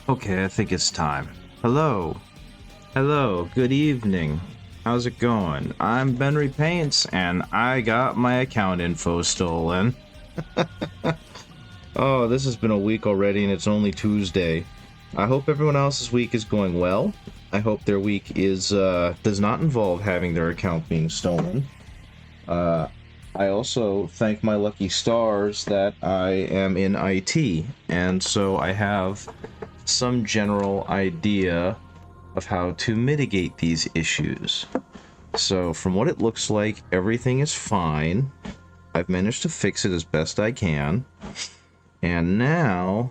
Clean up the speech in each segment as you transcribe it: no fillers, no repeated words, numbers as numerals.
Okay, I think it's time. Hello. Hello, good evening. How's it going? I'm Benry Paints, and I got my account info stolen. Oh, this has been a week already, and it's only Tuesday. I hope everyone else's week is going well. I hope their week is does not involve having their account being stolen. I also thank my lucky stars that I am in IT, and so I have some general idea of how to mitigate these issues. So from what it looks like, everything is fine. I've managed to fix it as best I can. And now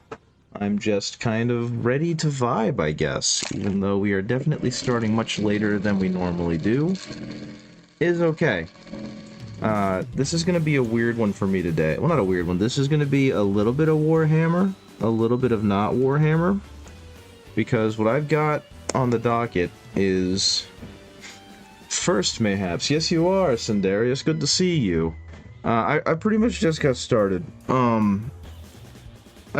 I'm just kind of ready to vibe, I guess, even though we are definitely starting much later than we normally do. Is okay. This is going to be a weird one for me today. Well, not a weird one. This is going to be a little bit of Warhammer, a little bit of not Warhammer, because what I've got on the docket is first, mayhaps. Yes, you are, Sindarius. Good to see you. I pretty much just got started. I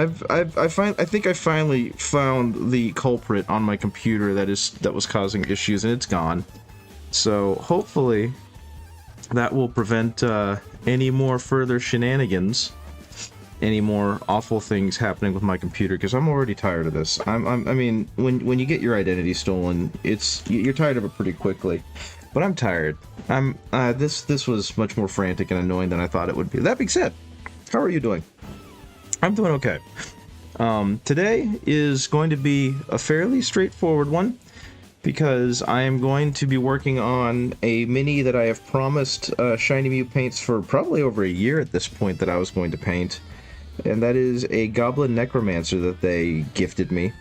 think I finally found the culprit on my computer that was causing issues, and it's gone. So hopefully that will prevent any more further shenanigans, any more awful things happening with my computer, because I'm already tired of this. I mean, when you get your identity stolen, you're tired of it pretty quickly. But I'm tired. This was much more frantic and annoying than I thought it would be. That being said, how are you doing? I'm doing okay. Today is going to be a fairly straightforward one, because I am going to be working on a mini that I have promised Shiny Mew Paints for probably over a year at this point that I was going to paint. And that is a Goblin Necromancer that they gifted me.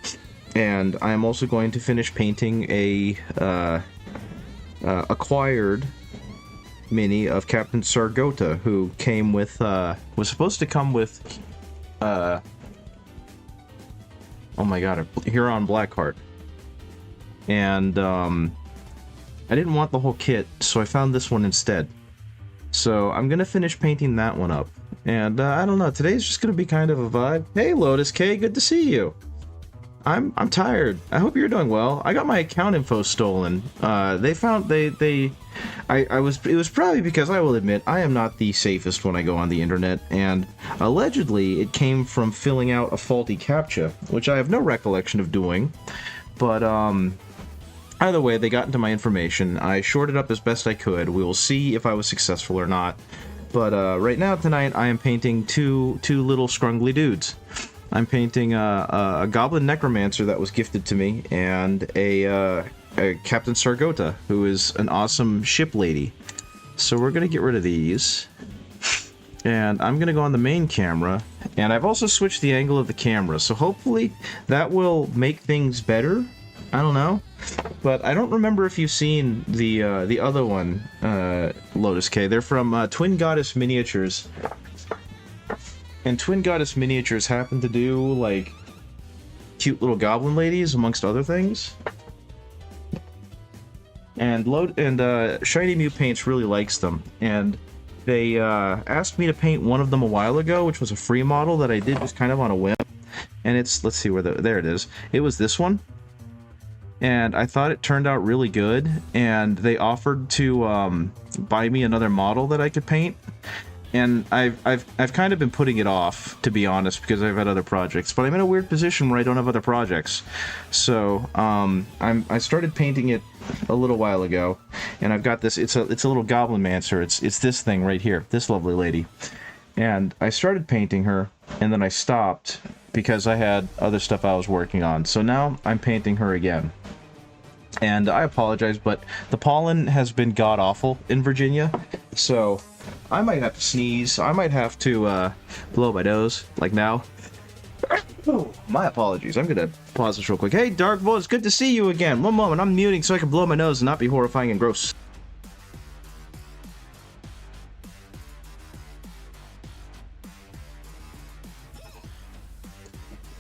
And I am also going to finish painting a acquired mini of Captain Sargotta, who came with, was supposed to come with, oh my god, a Huron Blackheart. And I didn't want the whole kit, so I found this one instead. So I'm gonna finish painting that one up. And I don't know, today's just gonna be kind of a vibe. Hey Lotus K, good to see you. I'm tired. I hope you're doing well. I got my account info stolen. It was probably because, I will admit, I am not the safest when I go on the internet, and allegedly it came from filling out a faulty CAPTCHA, which I have no recollection of doing. But either way, they got into my information. I shorted up as best I could. We will see if I was successful or not. But right now, tonight, I am painting two little scrungly dudes. I'm painting a Goblin Necromancer that was gifted to me, and a Captain Sargotta, who is an awesome ship lady. So we're going to get rid of these. And I'm going to go on the main camera, and I've also switched the angle of the camera, so hopefully that will make things better. I don't know. But I don't remember if you've seen the other one, Lotus K. They're from Twin Goddess Miniatures. And Twin Goddess Miniatures happen to do, like, cute little goblin ladies, amongst other things. And Shiny Mew Paints really likes them. And they asked me to paint one of them a while ago, which was a free model that I did just kind of on a whim. And it's, let's see where there it is. It was this one. And I thought it turned out really good. And they offered to buy me another model that I could paint. And I've kind of been putting it off, to be honest, because I've had other projects. But I'm in a weird position where I don't have other projects. So I started painting it a little while ago, and I've got this. It's a little Goblin Mancer. It's this thing right here, this lovely lady. And I started painting her, and then I stopped because I had other stuff I was working on. So now I'm painting her again. And I apologize, but the pollen has been god-awful in Virginia, so I might have to sneeze. I might have to blow my nose, like now. Oh, my apologies. I'm gonna pause this real quick. Hey, Darkvolt, it's good to see you again. One moment, I'm muting so I can blow my nose and not be horrifying and gross.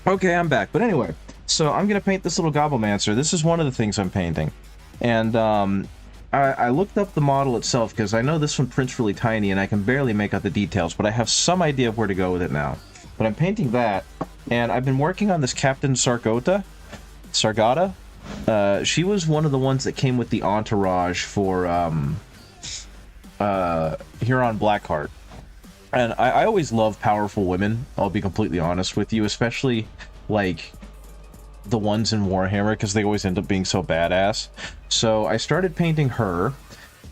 Okay, I'm back. But anyway, so I'm gonna paint this little Gobblemancer. This is one of the things I'm painting. And I looked up the model itself because I know this one prints really tiny and I can barely make out the details, but I have some idea of where to go with it now. But I'm painting that, And I've been working on this Captain Sargotta. She was one of the ones that came with the entourage for Huron Blackheart. And I always love powerful women, I'll be completely honest with you, especially, like, the ones in Warhammer, because they always end up being so badass. So I started painting her,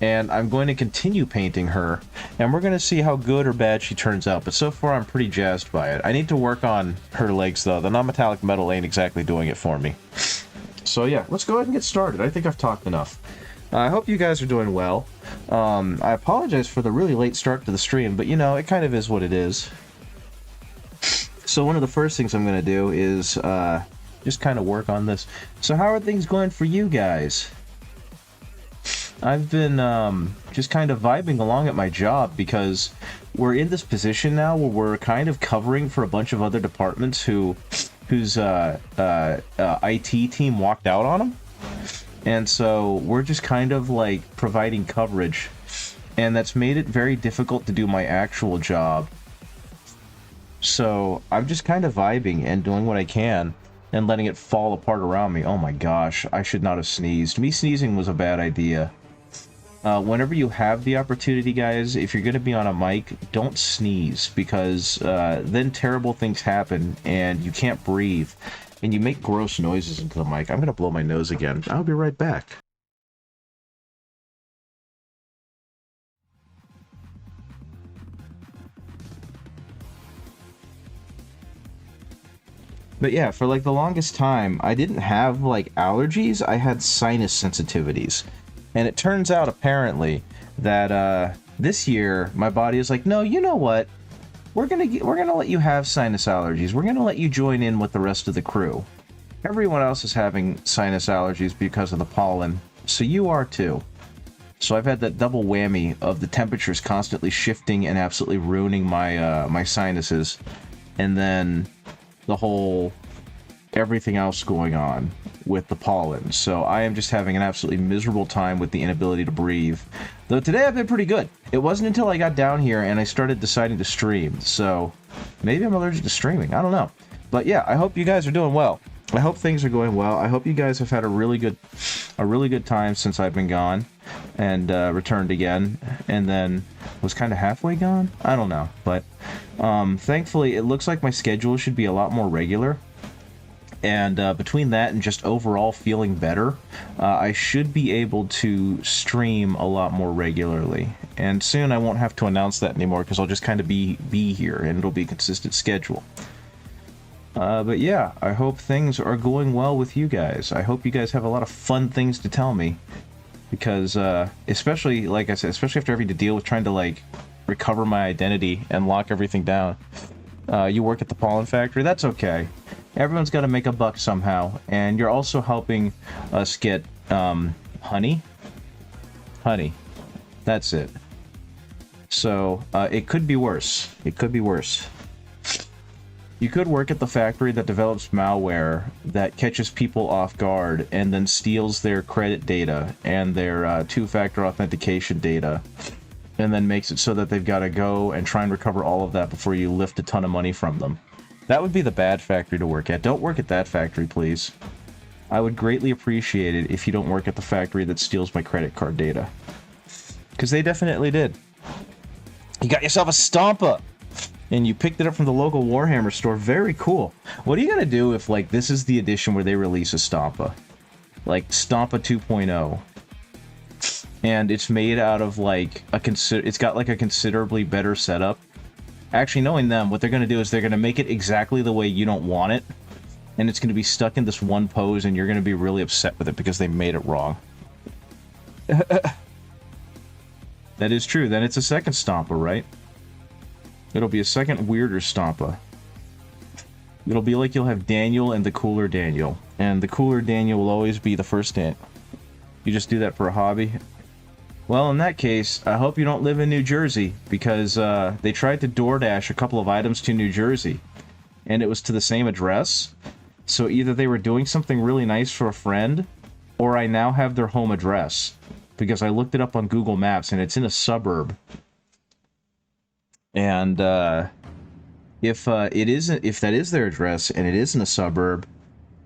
and I'm going to continue painting her, and we're going to see how good or bad she turns out, but so far I'm pretty jazzed by it. I need to work on her legs, though. The non-metallic metal ain't exactly doing it for me. So yeah, let's go ahead and get started. I think I've talked enough. I hope you guys are doing well. I apologize for the really late start to the stream, but you know, it kind of is what it is. So one of the first things I'm going to do is just kind of work on this. So how are things going for you guys? I've been just kind of vibing along at my job because we're in this position now where we're kind of covering for a bunch of other departments whose IT team walked out on them. And so we're just kind of like providing coverage, and that's made it very difficult to do my actual job. So I'm just kind of vibing and doing what I can and letting it fall apart around me. Oh my gosh, I should not have sneezed. Me sneezing was a bad idea. Whenever you have the opportunity, guys, if you're going to be on a mic, don't sneeze, because then terrible things happen and you can't breathe. And you make gross noises into the mic. I'm going to blow my nose again. I'll be right back. But yeah, for like the longest time, I didn't have like allergies, I had sinus sensitivities. And it turns out, apparently, that this year, my body is like, no, you know what? We're gonna let you have sinus allergies. We're gonna let you join in with the rest of the crew. Everyone else is having sinus allergies because of the pollen, so you are too. So I've had that double whammy of the temperatures constantly shifting and absolutely ruining my my sinuses, and then the whole everything else going on with the pollen. So I am just having an absolutely miserable time with the inability to breathe. Though today I've been pretty good. It wasn't until I got down here and I started deciding to stream. So maybe I'm allergic to streaming. I don't know. But yeah, I hope you guys are doing well. I hope things are going well. I hope you guys have had a really good time since I've been gone and returned again, and then was kind of halfway gone. I don't know, but thankfully it looks like my schedule should be a lot more regular. And between that and just overall feeling better, I should be able to stream a lot more regularly. And soon I won't have to announce that anymore, because I'll just kind of be here, and it'll be a consistent schedule. But yeah, I hope things are going well with you guys. I hope you guys have a lot of fun things to tell me. Because, especially, like I said, especially after having to deal with trying to, like, recover my identity and lock everything down. You work at the pollen factory, that's okay. Everyone's got to make a buck somehow, and you're also helping us get, honey? Honey. That's it. So, it could be worse. It could be worse. You could work at the factory that develops malware that catches people off guard and then steals their credit data and their two-factor authentication data, and then makes it so that they've got to go and try and recover all of that before you lift a ton of money from them. That would be the bad factory to work at. Don't work at that factory, please. I would greatly appreciate it if you don't work at the factory that steals my credit card data. Because they definitely did. You got yourself a Stompa! And you picked it up from the local Warhammer store. Very cool. What are you gonna do if, like, this is the edition where they release a Stompa? Like, Stompa 2.0. And it's made out of, like, it's got, like, a considerably better setup. Actually, knowing them, what they're gonna do is they're gonna make it exactly the way you don't want it. And it's gonna be stuck in this one pose, and you're gonna be really upset with it because they made it wrong. That is true. Then it's a second Stompa, right? It'll be a second weirder Stompa. It'll be like you'll have Daniel and the cooler Daniel. And the cooler Daniel will always be the first Daniel. You just do that for a hobby? Well, in that case, I hope you don't live in New Jersey, because they tried to DoorDash a couple of items to New Jersey, and it was to the same address. So either they were doing something really nice for a friend, or I now have their home address, because I looked it up on Google Maps, and it's in a suburb. And if if that is their address and it isn't a suburb,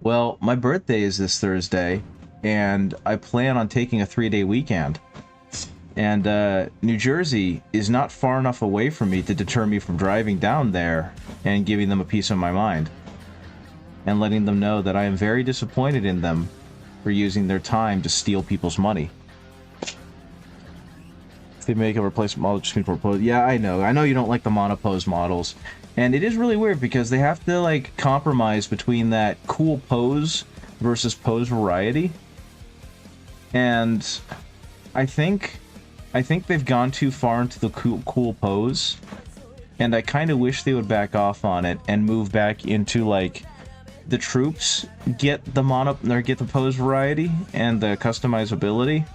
well, my birthday is this Thursday, and I plan on taking a 3-day weekend. And New Jersey is not far enough away from me to deter me from driving down there and giving them a piece of my mind. And letting them know that I am very disappointed in them for using their time to steal people's money. If they make a replacement model just for pose. Yeah, I know you don't like the monopose models. And it is really weird because they have to, like, compromise between that cool pose versus pose variety. And I think they've gone too far into the cool pose. And I kind of wish they would back off on it and move back into, like, the troops get the pose variety and the customizability.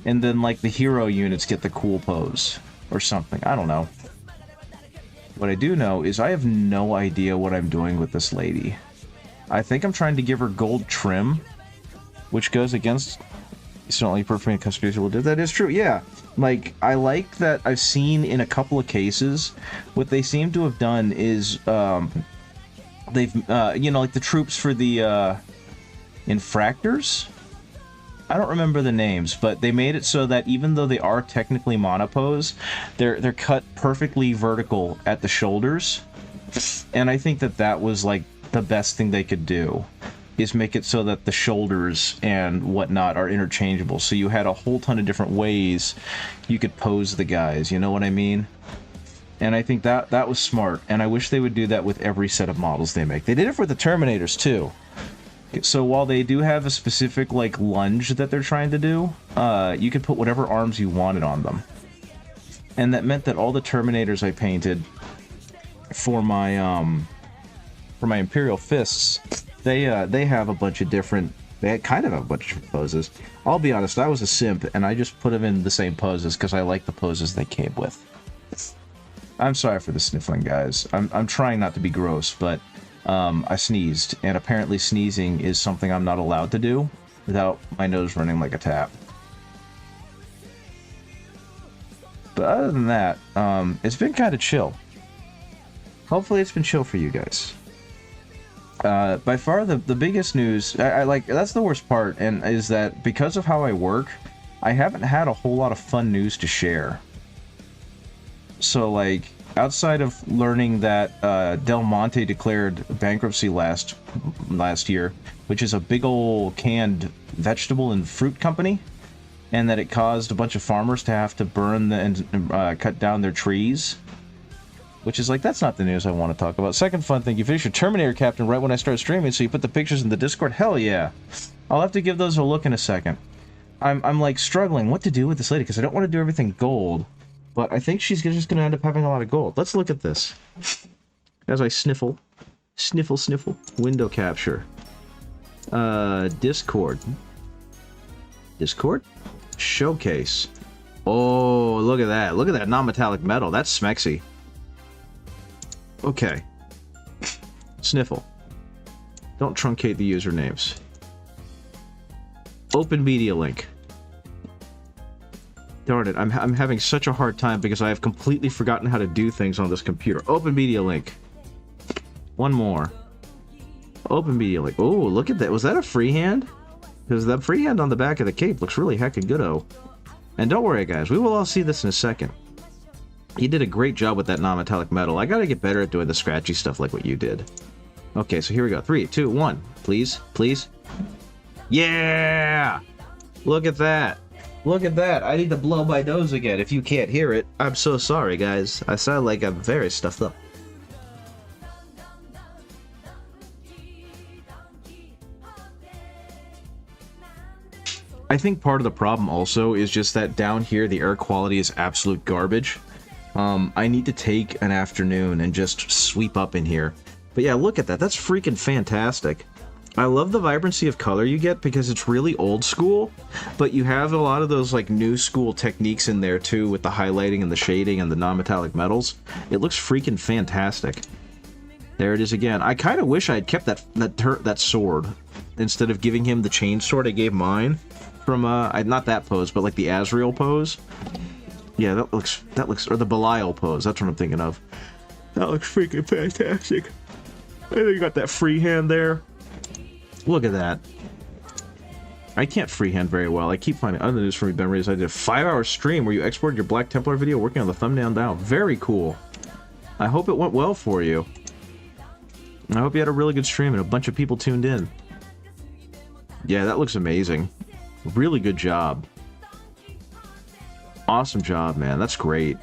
And then, like, the hero units get the cool pose or something. I don't know. What I do know is I have no idea what I'm doing with this lady. I think I'm trying to give her gold trim, which goes against... It's not only perfect and customizable. That is true, yeah. Like, I like that I've seen in a couple of cases, what they seem to have done is, they've, you know, like the troops for the, infractors? I don't remember the names, but they made it so that even though they are technically monopose, they're cut perfectly vertical at the shoulders. And I think that was, like, the best thing they could do, is make it so that the shoulders and whatnot are interchangeable. So you had a whole ton of different ways you could pose the guys, you know what I mean? And I think that was smart, and I wish they would do that with every set of models they make. They did it for the Terminators, too. So while they do have a specific, like, lunge that they're trying to do, you could put whatever arms you wanted on them. And that meant that all the Terminators I painted for my Imperial Fists, they have a bunch of different... They kind of have a bunch of different poses. I'll be honest, I was a simp, and I just put them in the same poses because I like the poses they came with. I'm sorry for the sniffling, guys. I'm trying not to be gross, but... I sneezed, and apparently sneezing is something I'm not allowed to do without my nose running like a tap. But other than that, it's been kind of chill. Hopefully it's been chill for you guys. By far the biggest news, I like, that's the worst part, and is that because of how I work, I haven't had a whole lot of fun news to share. So, like, outside of learning that Del Monte declared bankruptcy last year, which is a big old canned vegetable and fruit company, and that it caused a bunch of farmers to have to burn and cut down their trees, which is like, that's not the news I want to talk about. Second fun thing, you finish your Terminator Captain right when I start streaming, so you put the pictures in the Discord? Hell yeah. I'll have to give those a look in a second. I'm like struggling what to do with this lady, because I don't want to do everything gold. But I think she's just going to end up having a lot of gold. Let's look at this. As I sniffle. Sniffle, sniffle. Window capture. Discord. Discord? Showcase. Oh, look at that. Look at that non-metallic metal. That's smexy. Okay. Sniffle. Don't truncate the usernames. Open media link. Darn it, I'm having such a hard time because I have completely forgotten how to do things on this computer. Open media link. One more. Open media link. Oh, look at that. Was that a freehand? Because that freehand on the back of the cape looks really heckin' good-o. And don't worry, guys. We will all see this in a second. You did a great job with that non-metallic metal. I gotta get better at doing the scratchy stuff like what you did. Okay, so here we go. 3, 2, 1. Please, please. Yeah! Look at that. Look at that. I need to blow my nose again. If you can't hear it, I'm so sorry, guys. I sound like I'm very stuffed up. I think part of the problem also is just that down here the air quality is absolute garbage. I need to take an afternoon and just sweep up in here. But yeah, look at that. That's freaking fantastic. I love the vibrancy of color you get because it's really old school, but you have a lot of those like new school techniques in there too with the highlighting and the shading and the non-metallic metals. It looks freaking fantastic. There it is again. I kind of wish I had kept that sword instead of giving him the chain sword I gave mine from not that pose, but like the Azrael pose. Yeah, that looks, or the Belial pose. That's what I'm thinking of. That looks freaking fantastic. I think you got that freehand there. Look at that. I can't freehand very well. I keep finding other news from memories. I did a 5-hour stream where you exported your Black Templar video working on the thumbnail down. Very cool. I hope it went well for you. I hope you had a really good stream and a bunch of people tuned in. Yeah, that looks amazing. Really good job. Awesome job, man. That's great.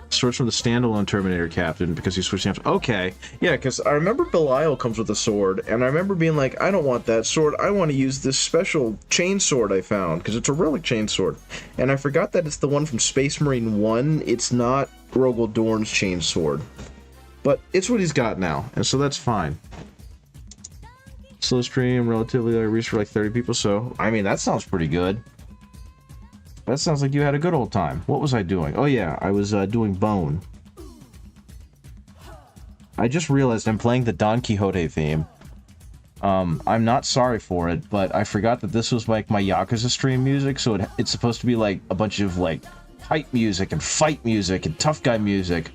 Swords from the standalone Terminator Captain because he switched stamps. Okay, yeah, because I remember Belial comes with a sword, and I remember being like, I don't want that sword. I want to use this special chain sword I found because it's a relic chain sword, and I forgot that it's the one from Space Marine 1. It's not Rogel Dorn's chain sword, but it's what he's got now, and so that's fine. Slow stream, relatively reached for like 30 people, so I mean that sounds pretty good. That sounds like you had a good old time. What was I doing? Oh yeah, I was doing Bone. I just realized I'm playing the Don Quixote theme. I'm not sorry for it, but I forgot that this was like my Yakuza stream music, so it's supposed to be like a bunch of like hype music and fight music and tough guy music.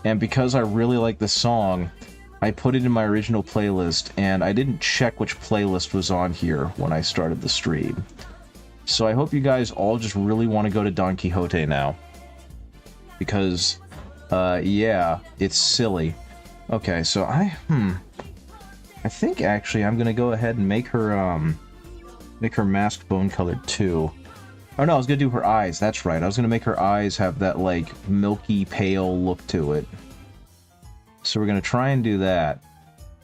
And because I really like this song, I put it in my original playlist, and I didn't check which playlist was on here when I started the stream. So I hope you guys all just really want to go to Don Quixote now. Because, yeah, it's silly. Okay, so I think actually I'm gonna go ahead and make her mask bone colored too. Oh no, I was gonna do her eyes, that's right. I was gonna make her eyes have that, like, milky, pale look to it. So we're gonna try and do that.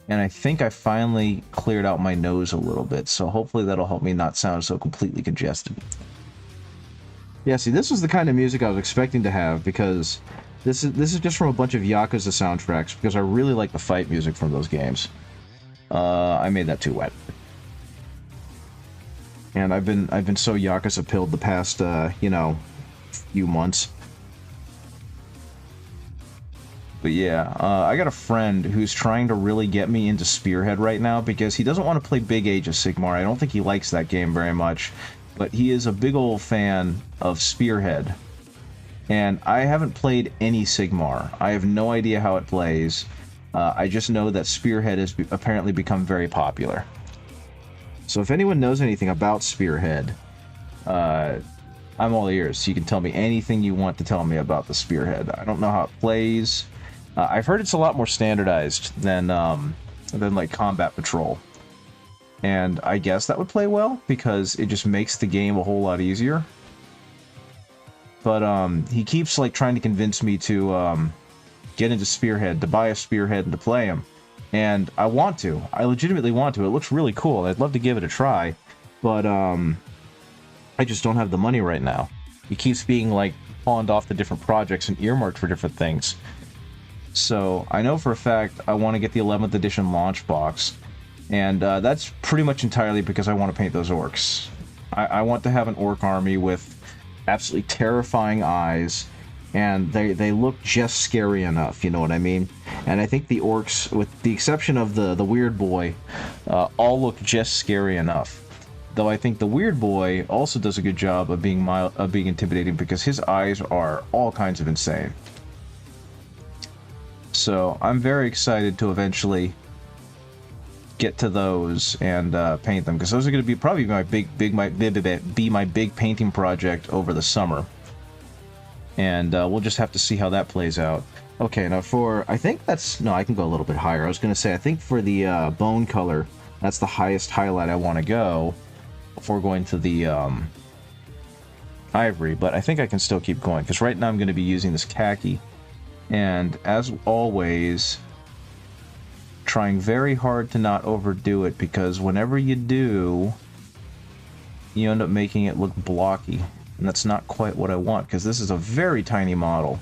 And I think I finally cleared out my nose a little bit, so hopefully that'll help me not sound so completely congested. Yeah, see, this is the kind of music I was expecting to have, because this is just from a bunch of Yakuza soundtracks, because I really like the fight music from those games. I made that too wet. And I've been so Yakuza pilled the past, you know, few months. But yeah, I got a friend who's trying to really get me into Spearhead right now because he doesn't want to play Big Age of Sigmar. I don't think he likes that game very much, but he is a big old fan of Spearhead. And I haven't played any Sigmar. I have no idea how it plays. I just know that Spearhead has apparently become very popular. So if anyone knows anything about Spearhead, I'm all ears. You can tell me anything you want to tell me about the Spearhead. I don't know how it plays. I've heard it's a lot more standardized than like Combat Patrol. And I guess that would play well, because it just makes the game a whole lot easier. But he keeps like trying to convince me to get into Spearhead, to buy a Spearhead and to play him. And I want to. I legitimately want to. It looks really cool. I'd love to give it a try. But I just don't have the money right now. He keeps being like pawned off to different projects and earmarked for different things. So I know for a fact I want to get the 11th edition launch box, and that's pretty much entirely because I want to paint those orcs. I want to have an orc army with absolutely terrifying eyes, and they look just scary enough, you know what I mean? And I think the orcs, with the exception of the weird boy, all look just scary enough. Though I think the weird boy also does a good job of being intimidating because his eyes are all kinds of insane. So I'm very excited to eventually get to those and paint them, because those are going to be probably my big painting project over the summer. And we'll just have to see how that plays out. Okay, now I think that's, no, I can go a little bit higher. I was going to say, I think for the bone color, that's the highest highlight I want to go before going to the ivory, but I think I can still keep going, because right now I'm going to be using this khaki. And as always, trying very hard to not overdo it, because whenever you do, you end up making it look blocky. And that's not quite what I want, because this is a very tiny model.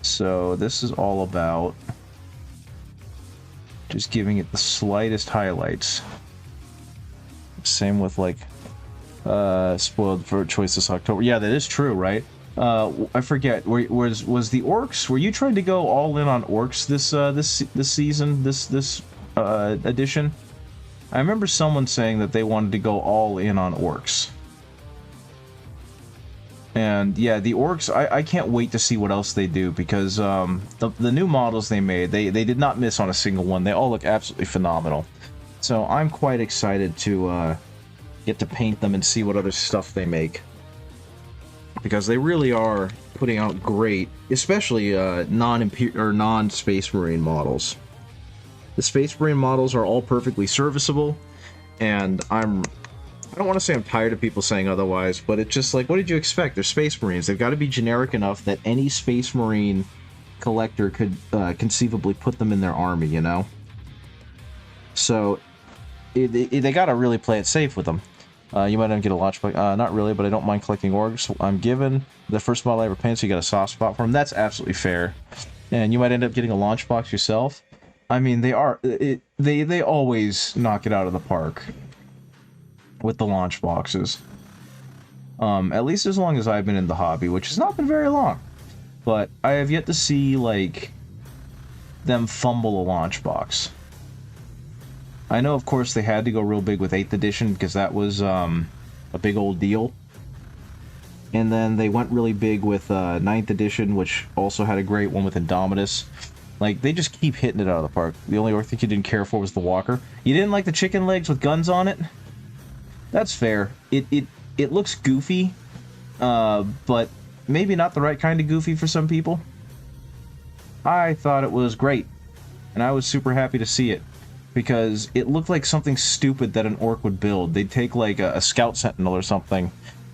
So this is all about just giving it the slightest highlights. Same with like spoiled for choice this October. Yeah, that is true, right? I forget. Was the orcs? Were you trying to go all in on orcs this season? This edition? I remember someone saying that they wanted to go all in on orcs. And yeah, the orcs, I can't wait to see what else they do, because the new models they made, they did not miss on a single one. They all look absolutely phenomenal. So I'm quite excited to get to paint them and see what other stuff they make, because they really are putting out great, especially non-Space Marine models. The Space Marine models are all perfectly serviceable, and I don't want to say I'm tired of people saying otherwise, but it's just like, what did you expect? They're Space Marines. They've got to be generic enough that any Space Marine collector could conceivably put them in their army, you know? So, they got to really play it safe with them. You might even get a launch book. Not really, but I don't mind collecting orgs. I'm given the first model I ever painted, so you got a soft spot for them. That's absolutely fair. And you might end up getting a launch box yourself. I mean, they always knock it out of the park with the launch boxes. At least as long as I've been in the hobby, which has not been very long. But I have yet to see, like, them fumble a launch box. I know, of course, they had to go real big with 8th edition, because that was a big old deal. And then they went really big with 9th edition, which also had a great one with Indomitus. Like, they just keep hitting it out of the park. The only orc thing you didn't care for was the walker. You didn't like the chicken legs with guns on it? That's fair. It looks goofy, but maybe not the right kind of goofy for some people. I thought it was great, and I was super happy to see it, because it looked like something stupid that an orc would build. They'd take, like, a scout sentinel or something,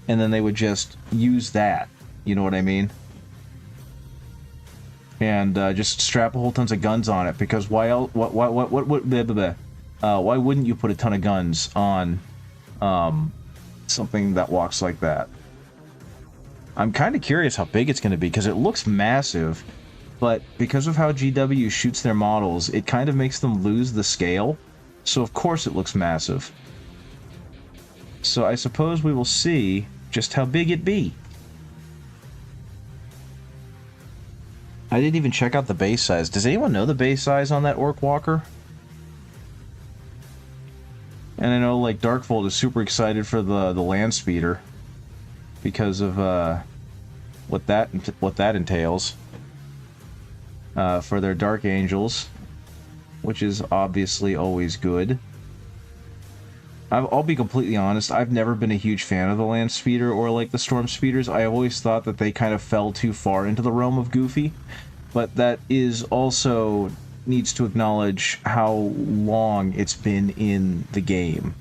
and then they would just use that. You know what I mean? And just strap a whole tons of guns on it, because why else? Why wouldn't you put a ton of guns on something that walks like that? I'm kind of curious how big it's going to be, because it looks massive, but because of how GW shoots their models, it kind of makes them lose the scale. So of course it looks massive. So I suppose we will see just how big it be. I didn't even check out the base size. Does anyone know the base size on that Orc Walker? And I know, like, Darkfold is super excited for the land speeder because of what that entails for their Dark Angels, which is obviously always good. I'll be completely honest, I've never been a huge fan of the land speeder or like the storm speeders. I always thought that they kind of fell too far into the realm of goofy, but that is also needs to acknowledge how long it's been in the game.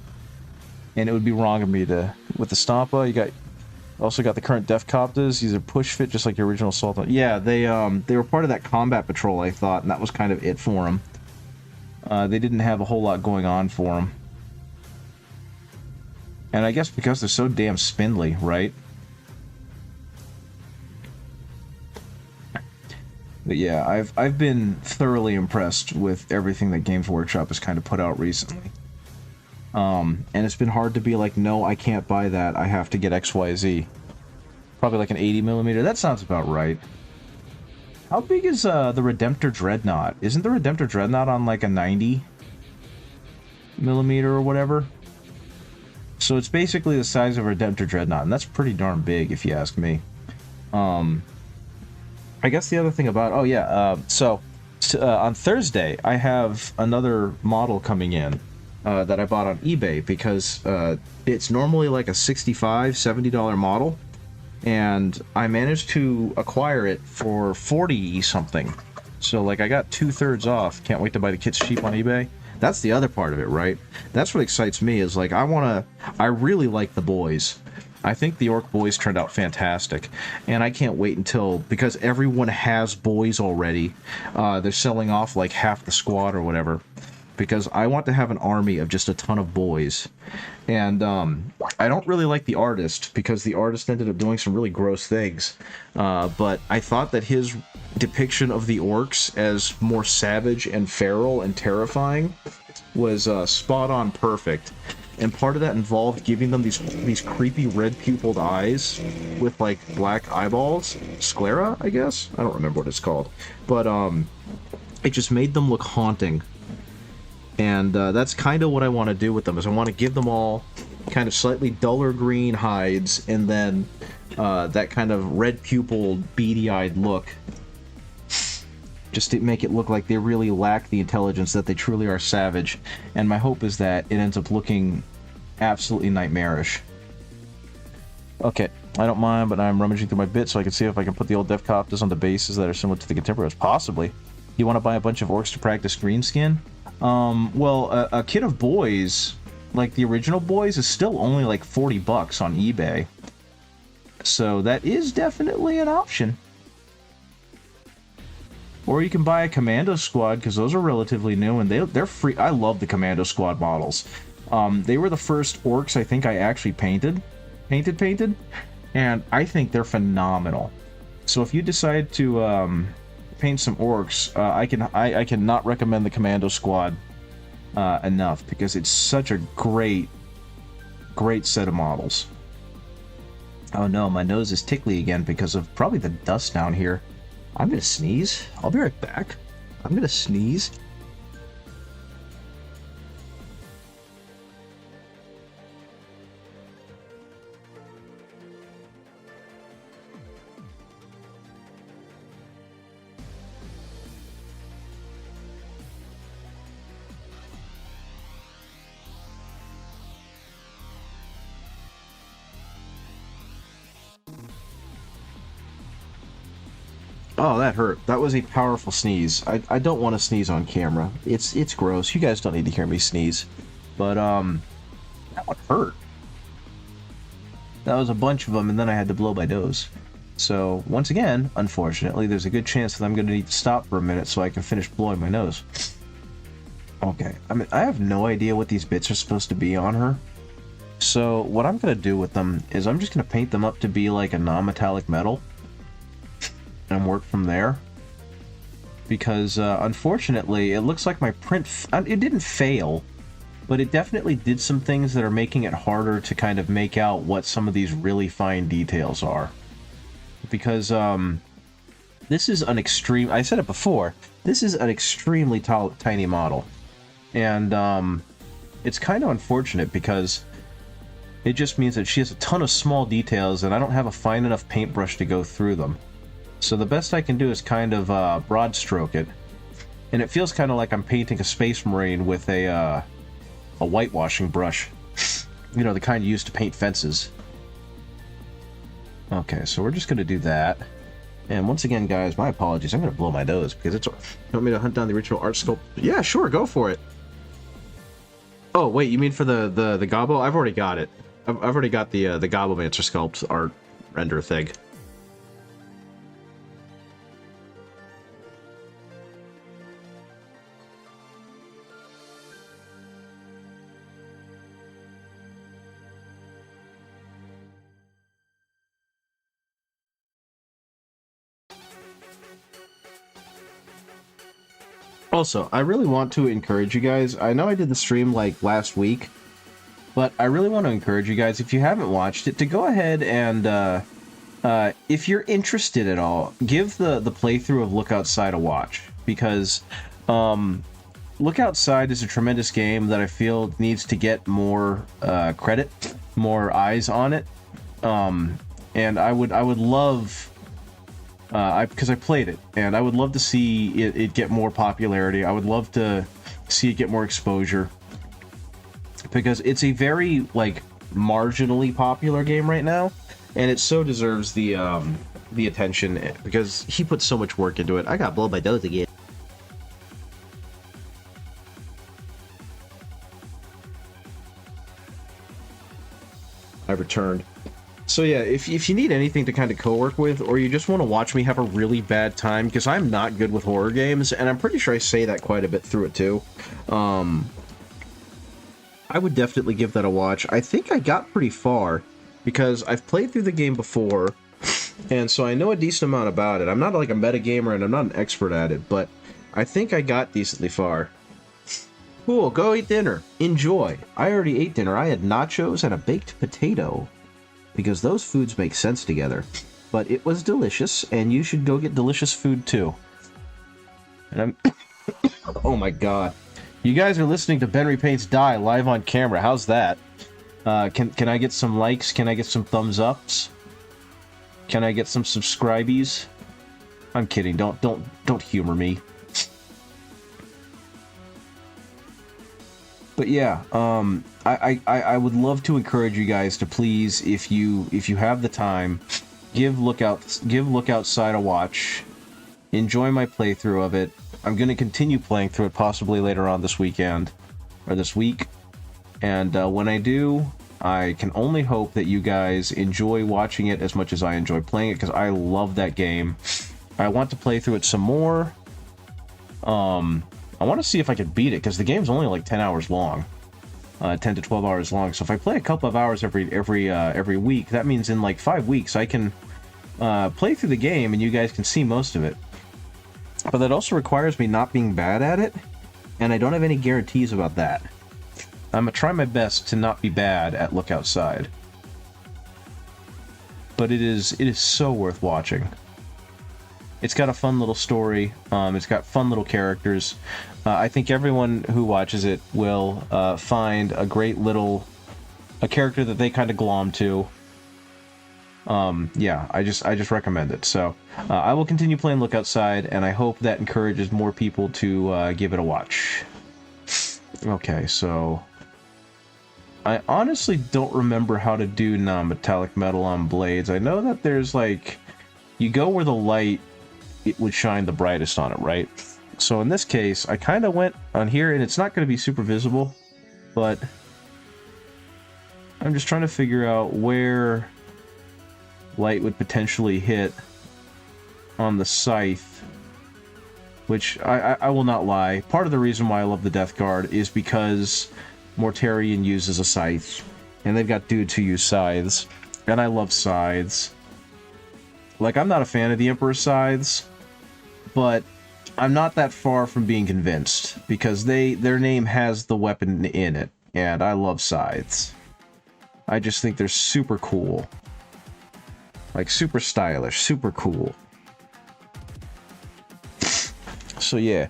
And it would be wrong of me to, with the Stompa, also got the current Def Coptas. These are push fit just like your original Assault. Yeah, they were part of that combat patrol, I thought, and that was kind of it for them. They didn't have a whole lot going on for them. And I guess because they're so damn spindly, right? But yeah, I've been thoroughly impressed with everything that Games Workshop has kind of put out recently. And it's been hard to be like, no, I can't buy that. I have to get XYZ. Probably like an 80mm. That sounds about right. How big is the Redemptor Dreadnought? Isn't the Redemptor Dreadnought on like a 90mm or whatever? So it's basically the size of a Redemptor Dreadnought, and that's pretty darn big if you ask me. I guess the other thing about... Oh yeah, on Thursday I have another model coming in that I bought on eBay, because it's normally like a $65, $70 model, and I managed to acquire it for 40 something. So like I got 2/3 off. Can't wait to buy the kits cheap on eBay. That's the other part of it, right? That's what excites me, is like I really like the boys. I think the Orc boys turned out fantastic, and I can't wait until, because everyone has boys already, they're selling off like half the squad or whatever, because I want to have an army of just a ton of boys. And I don't really like the artist, because the artist ended up doing some really gross things, but I thought that his depiction of the orcs as more savage and feral and terrifying was spot on perfect. And part of that involved giving them these creepy red pupiled eyes with like black eyeballs. Sclera, I guess? I don't remember what it's called. But it just made them look haunting. And that's kind of what I want to do with them, is I want to give them all kind of slightly duller green hides, and then that kind of red pupiled, beady-eyed look, just to make it look like they really lack the intelligence, that they truly are savage. And my hope is that it ends up looking absolutely nightmarish. Okay, I don't mind, but I'm rummaging through my bits so I can see if I can put the old Defcopters on the bases that are similar to the contemporaries. Possibly. You want to buy a bunch of orcs to practice green skin? Well, a kit of boys, like the original boys, is still only like 40 bucks on eBay. So that is definitely an option. Or you can buy a Commando Squad, because those are relatively new, and they're free. I love the Commando Squad models. They were the first orcs I think I actually painted, and I think they're phenomenal. So if you decide to paint some orcs, I cannot recommend the Commando Squad enough, because it's such a great set of models. Oh no, my nose is tickly again because of probably the dust down here. I'm gonna sneeze. I'll be right back. I'm gonna sneeze. Oh, that hurt. That was a powerful sneeze. I don't want to sneeze on camera. It's gross. You guys don't need to hear me sneeze. But, that one hurt. That was a bunch of them, and then I had to blow my nose. So, once again, unfortunately, there's a good chance that I'm going to need to stop for a minute so I can finish blowing my nose. Okay. I mean, I have no idea what these bits are supposed to be on her. So, what I'm going to do with them is I'm just going to paint them up to be like a non-metallic metal. And work from there, because unfortunately it looks like my print it didn't fail, but it definitely did some things that are making it harder to kind of make out what some of these really fine details are, because this is an extreme, I said it before, this is an extremely tiny model, and it's kind of unfortunate because it just means that she has a ton of small details and I don't have a fine enough paintbrush to go through them. So the best I can do is kind of broad stroke it, and it feels kind of like I'm painting a Space Marine with a whitewashing brush, you know, the kind you use to paint fences. Okay, so we're just gonna do that, and once again, guys, my apologies. I'm gonna blow my nose because it's. You want me to hunt down the original art sculpt? Yeah, sure, go for it. Oh wait, you mean for the Gobbo? I've already got it. I've already got the Goblin Necromancer sculpt art render thing. Also, I really want to encourage you guys. I know I did the stream like last week, but I really want to encourage you guys, if you haven't watched it, to go ahead and, if you're interested at all, give the playthrough of Look Outside a watch, because Look Outside is a tremendous game that I feel needs to get more credit, more eyes on it, and I would love. Because I played it, and I would love to see it get more popularity. I would love to see it get more exposure, because it's a very, like, marginally popular game right now, and it so deserves the attention, because he put so much work into it. I got blown by nose again. I returned. So yeah, if you need anything to kind of co-work with, or you just want to watch me have a really bad time, because I'm not good with horror games, and I'm pretty sure I say that quite a bit through it too, I would definitely give that a watch. I think I got pretty far, because I've played through the game before, and so I know a decent amount about it. I'm not like a metagamer, and I'm not an expert at it, but I think I got decently far. Cool, go eat dinner. Enjoy. I already ate dinner. I had nachos and a baked potato, because those foods make sense together. But it was delicious, and you should go get delicious food too. And I'm... oh my god. You guys are listening to Ben Repaints Die live on camera. How's that? Can I get some likes? Can I get some thumbs ups? Can I get some subscribees? I'm kidding. Don't humor me. But yeah, I would love to encourage you guys to please, if you have the time, give Lookout Side a watch. Enjoy my playthrough of it. I'm going to continue playing through it possibly later on this weekend or this week. And when I do, I can only hope that you guys enjoy watching it as much as I enjoy playing it, because I love that game. I want to play through it some more. I want to see if I could beat it, because the game's only like 10 hours long. 10 to 12 hours long. So if I play a couple of hours every week, that means in like 5 weeks I can play through the game and you guys can see most of it. But that also requires me not being bad at it, and I don't have any guarantees about that. I'm gonna try my best to not be bad at Lookout Side. But it is so worth watching. It's got a fun little story. It's got fun little characters. I think everyone who watches it will find a great a character that they kind of glom to. Yeah, I just recommend it. So I will continue playing Lookout Side, and I hope that encourages more people to give it a watch. Okay, so I honestly don't remember how to do non-metallic metal on blades. I know that there's like, you go where the light it would shine the brightest on it, right? So in this case, I kind of went on here, and it's not going to be super visible, but I'm just trying to figure out where light would potentially hit on the scythe, which I will not lie. Part of the reason why I love the Death Guard is because Mortarion uses a scythe, and they've got dudes who use scythes, and I love scythes. Like, I'm not a fan of the Emperor's scythes, but I'm not that far from being convinced, because their name has the weapon in it, and I love scythes. I just think they're super cool. Like, super stylish, super cool. So yeah.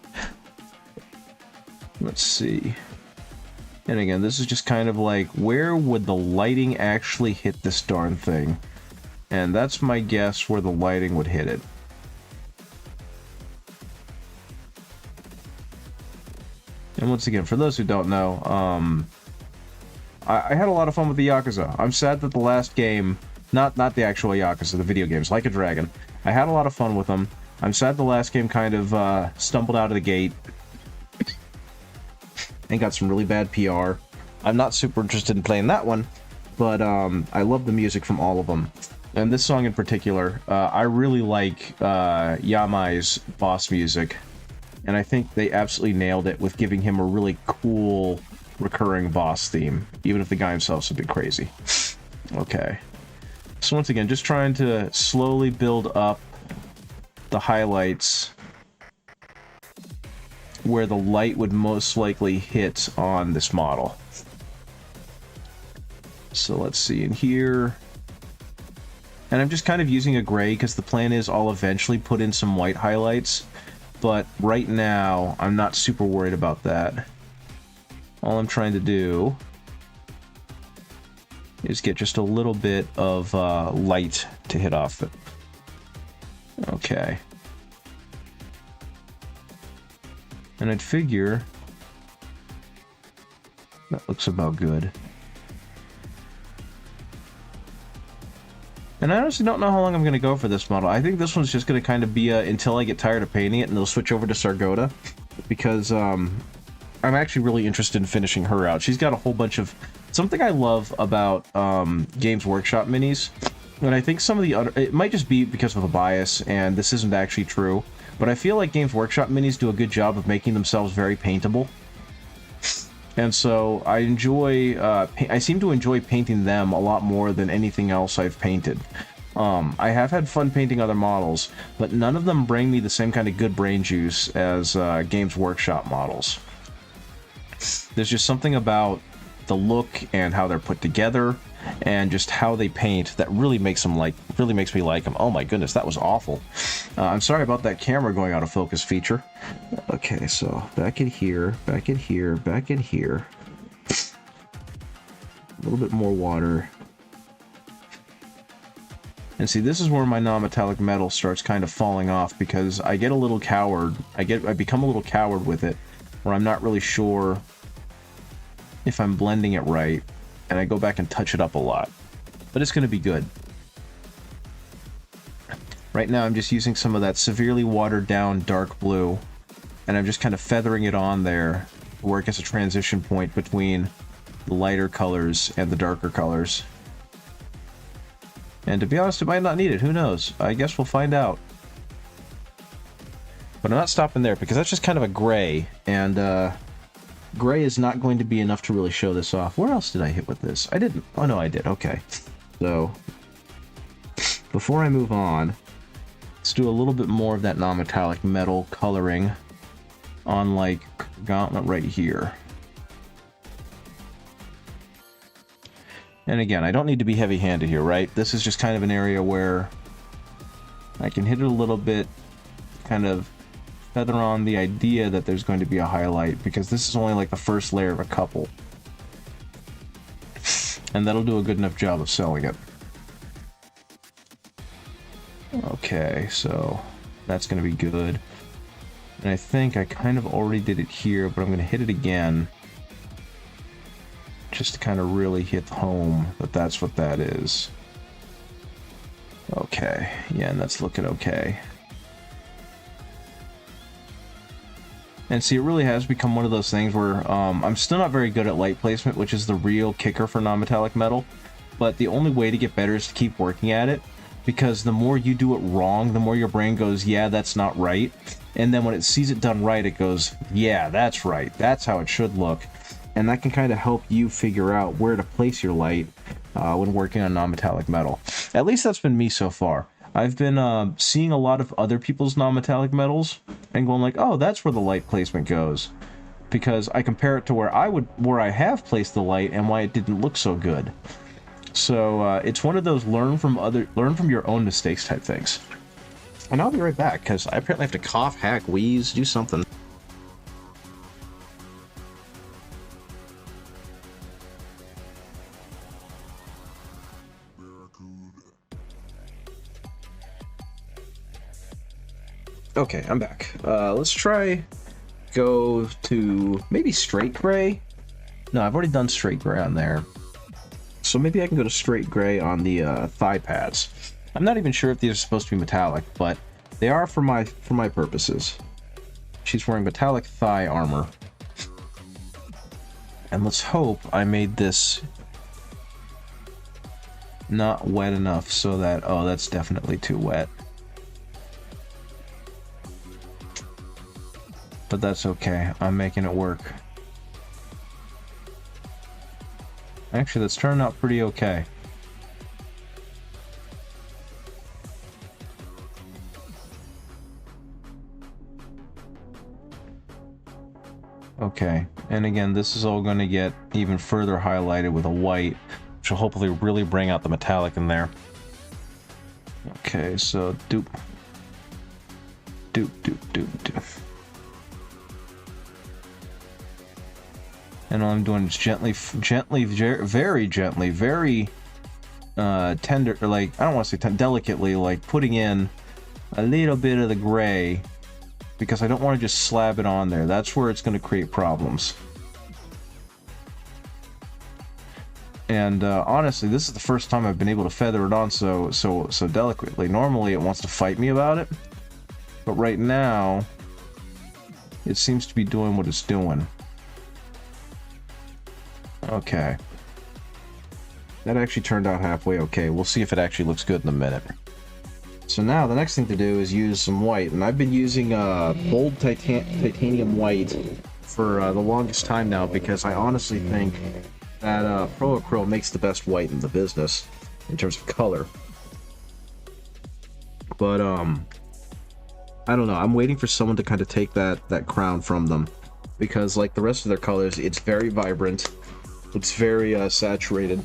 Let's see. And again, this is just kind of like, where would the lighting actually hit this darn thing? And that's my guess where the lighting would hit it. And once again, for those who don't know, I had a lot of fun with the Yakuza. I'm sad that the last game, not the actual Yakuza, the video games, Like a Dragon, I had a lot of fun with them. I'm sad the last game kind of stumbled out of the gate and got some really bad PR. I'm not super interested in playing that one, but I love the music from all of them. And this song in particular, I really like Yamai's boss music, and I think they absolutely nailed it with giving him a really cool recurring boss theme, even if the guy himself's a bit crazy. Okay. So once again, just trying to slowly build up the highlights where the light would most likely hit on this model. So let's see in here. And I'm just kind of using a gray because the plan is I'll eventually put in some white highlights. But right now, I'm not super worried about that. All I'm trying to do is get just a little bit of light to hit off it. Okay. And I'd figure that looks about good. And I honestly don't know how long I'm going to go for this model. I think this one's just going to kind of be until I get tired of painting it, and they'll switch over to Sargotta, because I'm actually really interested in finishing her out. She's got a whole bunch of... Something I love about Games Workshop minis, and I think some of the other... It might just be because of a bias, and this isn't actually true, but I feel like Games Workshop minis do a good job of making themselves very paintable. And so I enjoy, I seem to enjoy painting them a lot more than anything else I've painted. I have had fun painting other models, but none of them bring me the same kind of good brain juice as Games Workshop models. There's just something about the look and how they're put together, and just how they paint that really makes me like them. Oh my goodness, that was awful. I'm sorry about that camera going out of focus feature. Okay, so back in here, back in here, back in here. A little bit more water. And see, this is where my non-metallic metal starts kind of falling off, because I get a little coward. I become a little coward with it, where I'm not really sure if I'm blending it right, and I go back and touch it up a lot. But it's going to be good. Right now I'm just using some of that severely watered down dark blue, and I'm just kind of feathering it on there, where it gets a transition point between the lighter colors and the darker colors. And to be honest, it might not need it. Who knows? I guess we'll find out. But I'm not stopping there, because that's just kind of a gray, and gray is not going to be enough to really show this off. Where else did I hit with this? I didn't. Oh no, I did. Okay. So, before I move on, let's do a little bit more of that non-metallic metal coloring on, like, Gauntlet right here. And again, I don't need to be heavy-handed here, right? This is just kind of an area where I can hit it a little bit, kind of feather on the idea that there's going to be a highlight, because this is only like the first layer of a couple. And that'll do a good enough job of selling it. Okay, so that's going to be good. And I think I kind of already did it here, but I'm going to hit it again, just to kind of really hit home that that's what that is. Okay, yeah, and that's looking okay. And see, it really has become one of those things where I'm still not very good at light placement, which is the real kicker for non-metallic metal, but the only way to get better is to keep working at it, because the more you do it wrong, the more your brain goes, yeah, that's not right, and then when it sees it done right, it goes, yeah, that's right, that's how it should look. And that can kind of help you figure out where to place your light when working on non-metallic metal. At least that's been me so far. I've been seeing a lot of other people's non-metallic metals and going like, oh, that's where the light placement goes, because I compare it to where I have placed the light and why it didn't look so good. So it's one of those learn from your own mistakes type things. And I'll be right back, because I apparently have to cough, hack, wheeze, do something. Okay, I'm back. Let's try go to maybe straight gray. No, I've already done straight gray on there. So maybe I can go to straight gray on the thigh pads. I'm not even sure if these are supposed to be metallic, but they are for my purposes. She's wearing metallic thigh armor. And let's hope I made this not wet enough so that, oh, that's definitely too wet. But that's okay, I'm making it work. Actually, that's turning out pretty okay. Okay, and again, this is all going to get even further highlighted with a white, which will hopefully really bring out the metallic in there. Okay, so doop. Doop, doop, doop, doop. And all I'm doing is gently, very gently, very tender, or like, I don't want to say tender, delicately, like putting in a little bit of the gray, because I don't want to just slab it on there. That's where it's going to create problems. And honestly, this is the first time I've been able to feather it on so delicately. Normally it wants to fight me about it, but right now it seems to be doing what it's doing. Okay. That actually turned out halfway okay. We'll see if it actually looks good in a minute. So now the next thing to do is use some white, and I've been using bold titanium white for the longest time now, because I honestly think that Pro Acryl makes the best white in the business in terms of color. But I don't know, I'm waiting for someone to kind of take that crown from them, because like the rest of their colors, it's very vibrant. It's very saturated.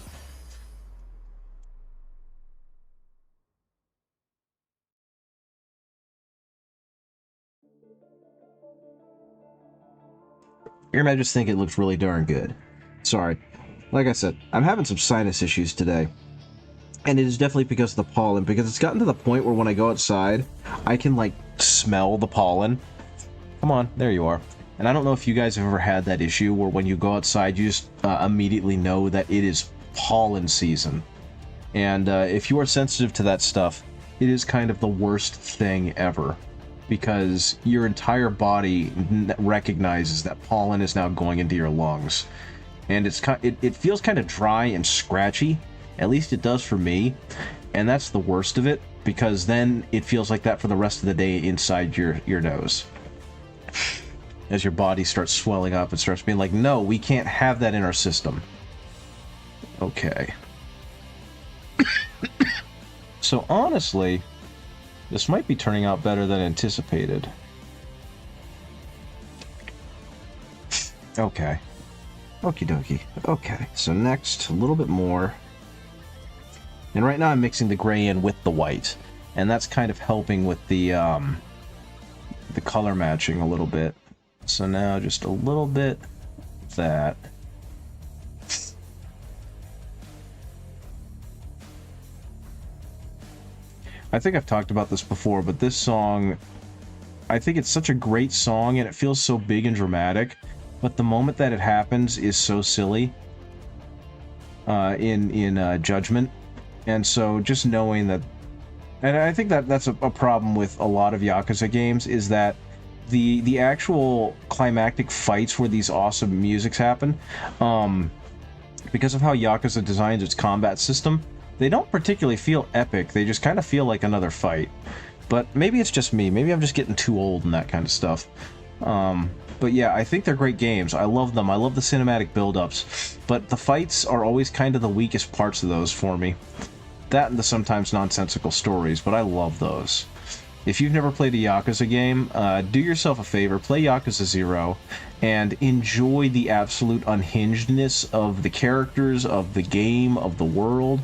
You might just think it looks really darn good. Sorry. Like I said, I'm having some sinus issues today. And it is definitely because of the pollen, because it's gotten to the point where when I go outside, I can, like, smell the pollen. Come on, there you are. And I don't know if you guys have ever had that issue where when you go outside, you just immediately know that it is pollen season. And if you are sensitive to that stuff, it is kind of the worst thing ever, because your entire body recognizes that pollen is now going into your lungs. And it feels kind of dry and scratchy. At least it does for me, and that's the worst of it, because then it feels like that for the rest of the day inside your nose. As your body starts swelling up and starts being like, no, we can't have that in our system. Okay. So honestly, this might be turning out better than anticipated. Okay. Okie dokie. Okay, so next, a little bit more. And right now I'm mixing the gray in with the white, and that's kind of helping with the color matching a little bit. So now just a little bit of that. I think I've talked about this before, but this song, I think it's such a great song, and it feels so big and dramatic, but the moment that it happens is so silly in Judgment. And so just knowing that, and I think that that's a problem with a lot of Yakuza games, is that the actual climactic fights where these awesome musics happen, because of how Yakuza designs its combat system, they don't particularly feel epic. They just kind of feel like another fight. But maybe it's just me. Maybe I'm just getting too old and that kind of stuff. But yeah, I think they're great games. I love them. I love the cinematic build-ups. But the fights are always kind of the weakest parts of those for me. That and the sometimes nonsensical stories, but I love those. If you've never played a Yakuza game, do yourself a favor, play Yakuza 0, and enjoy the absolute unhingedness of the characters, of the game, of the world.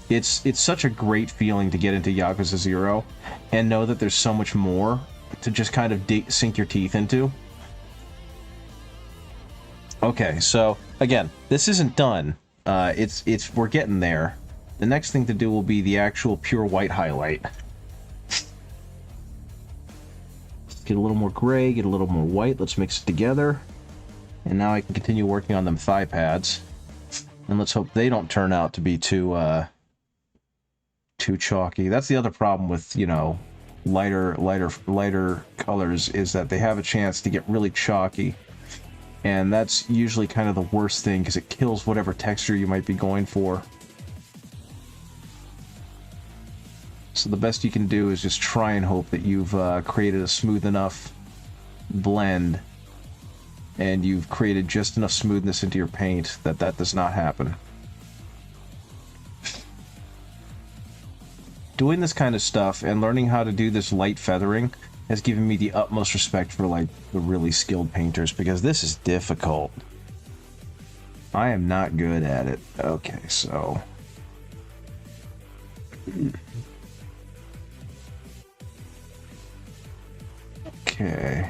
It's such a great feeling to get into Yakuza 0, and know that there's so much more to just kind of sink your teeth into. Okay, so, again, this isn't done. We're getting there. The next thing to do will be the actual pure white highlight. Get a little more gray, get a little more white, let's mix it together. And now I can continue working on them thigh pads. And let's hope they don't turn out to be too chalky. That's the other problem with, you know, lighter colors, is that they have a chance to get really chalky. And that's usually kind of the worst thing, because it kills whatever texture you might be going for. So the best you can do is just try and hope that you've created a smooth enough blend, and you've created just enough smoothness into your paint that that does not happen. Doing this kind of stuff and learning how to do this light feathering has given me the utmost respect for, like, the really skilled painters, because this is difficult. I am not good at it. Okay, so... Okay.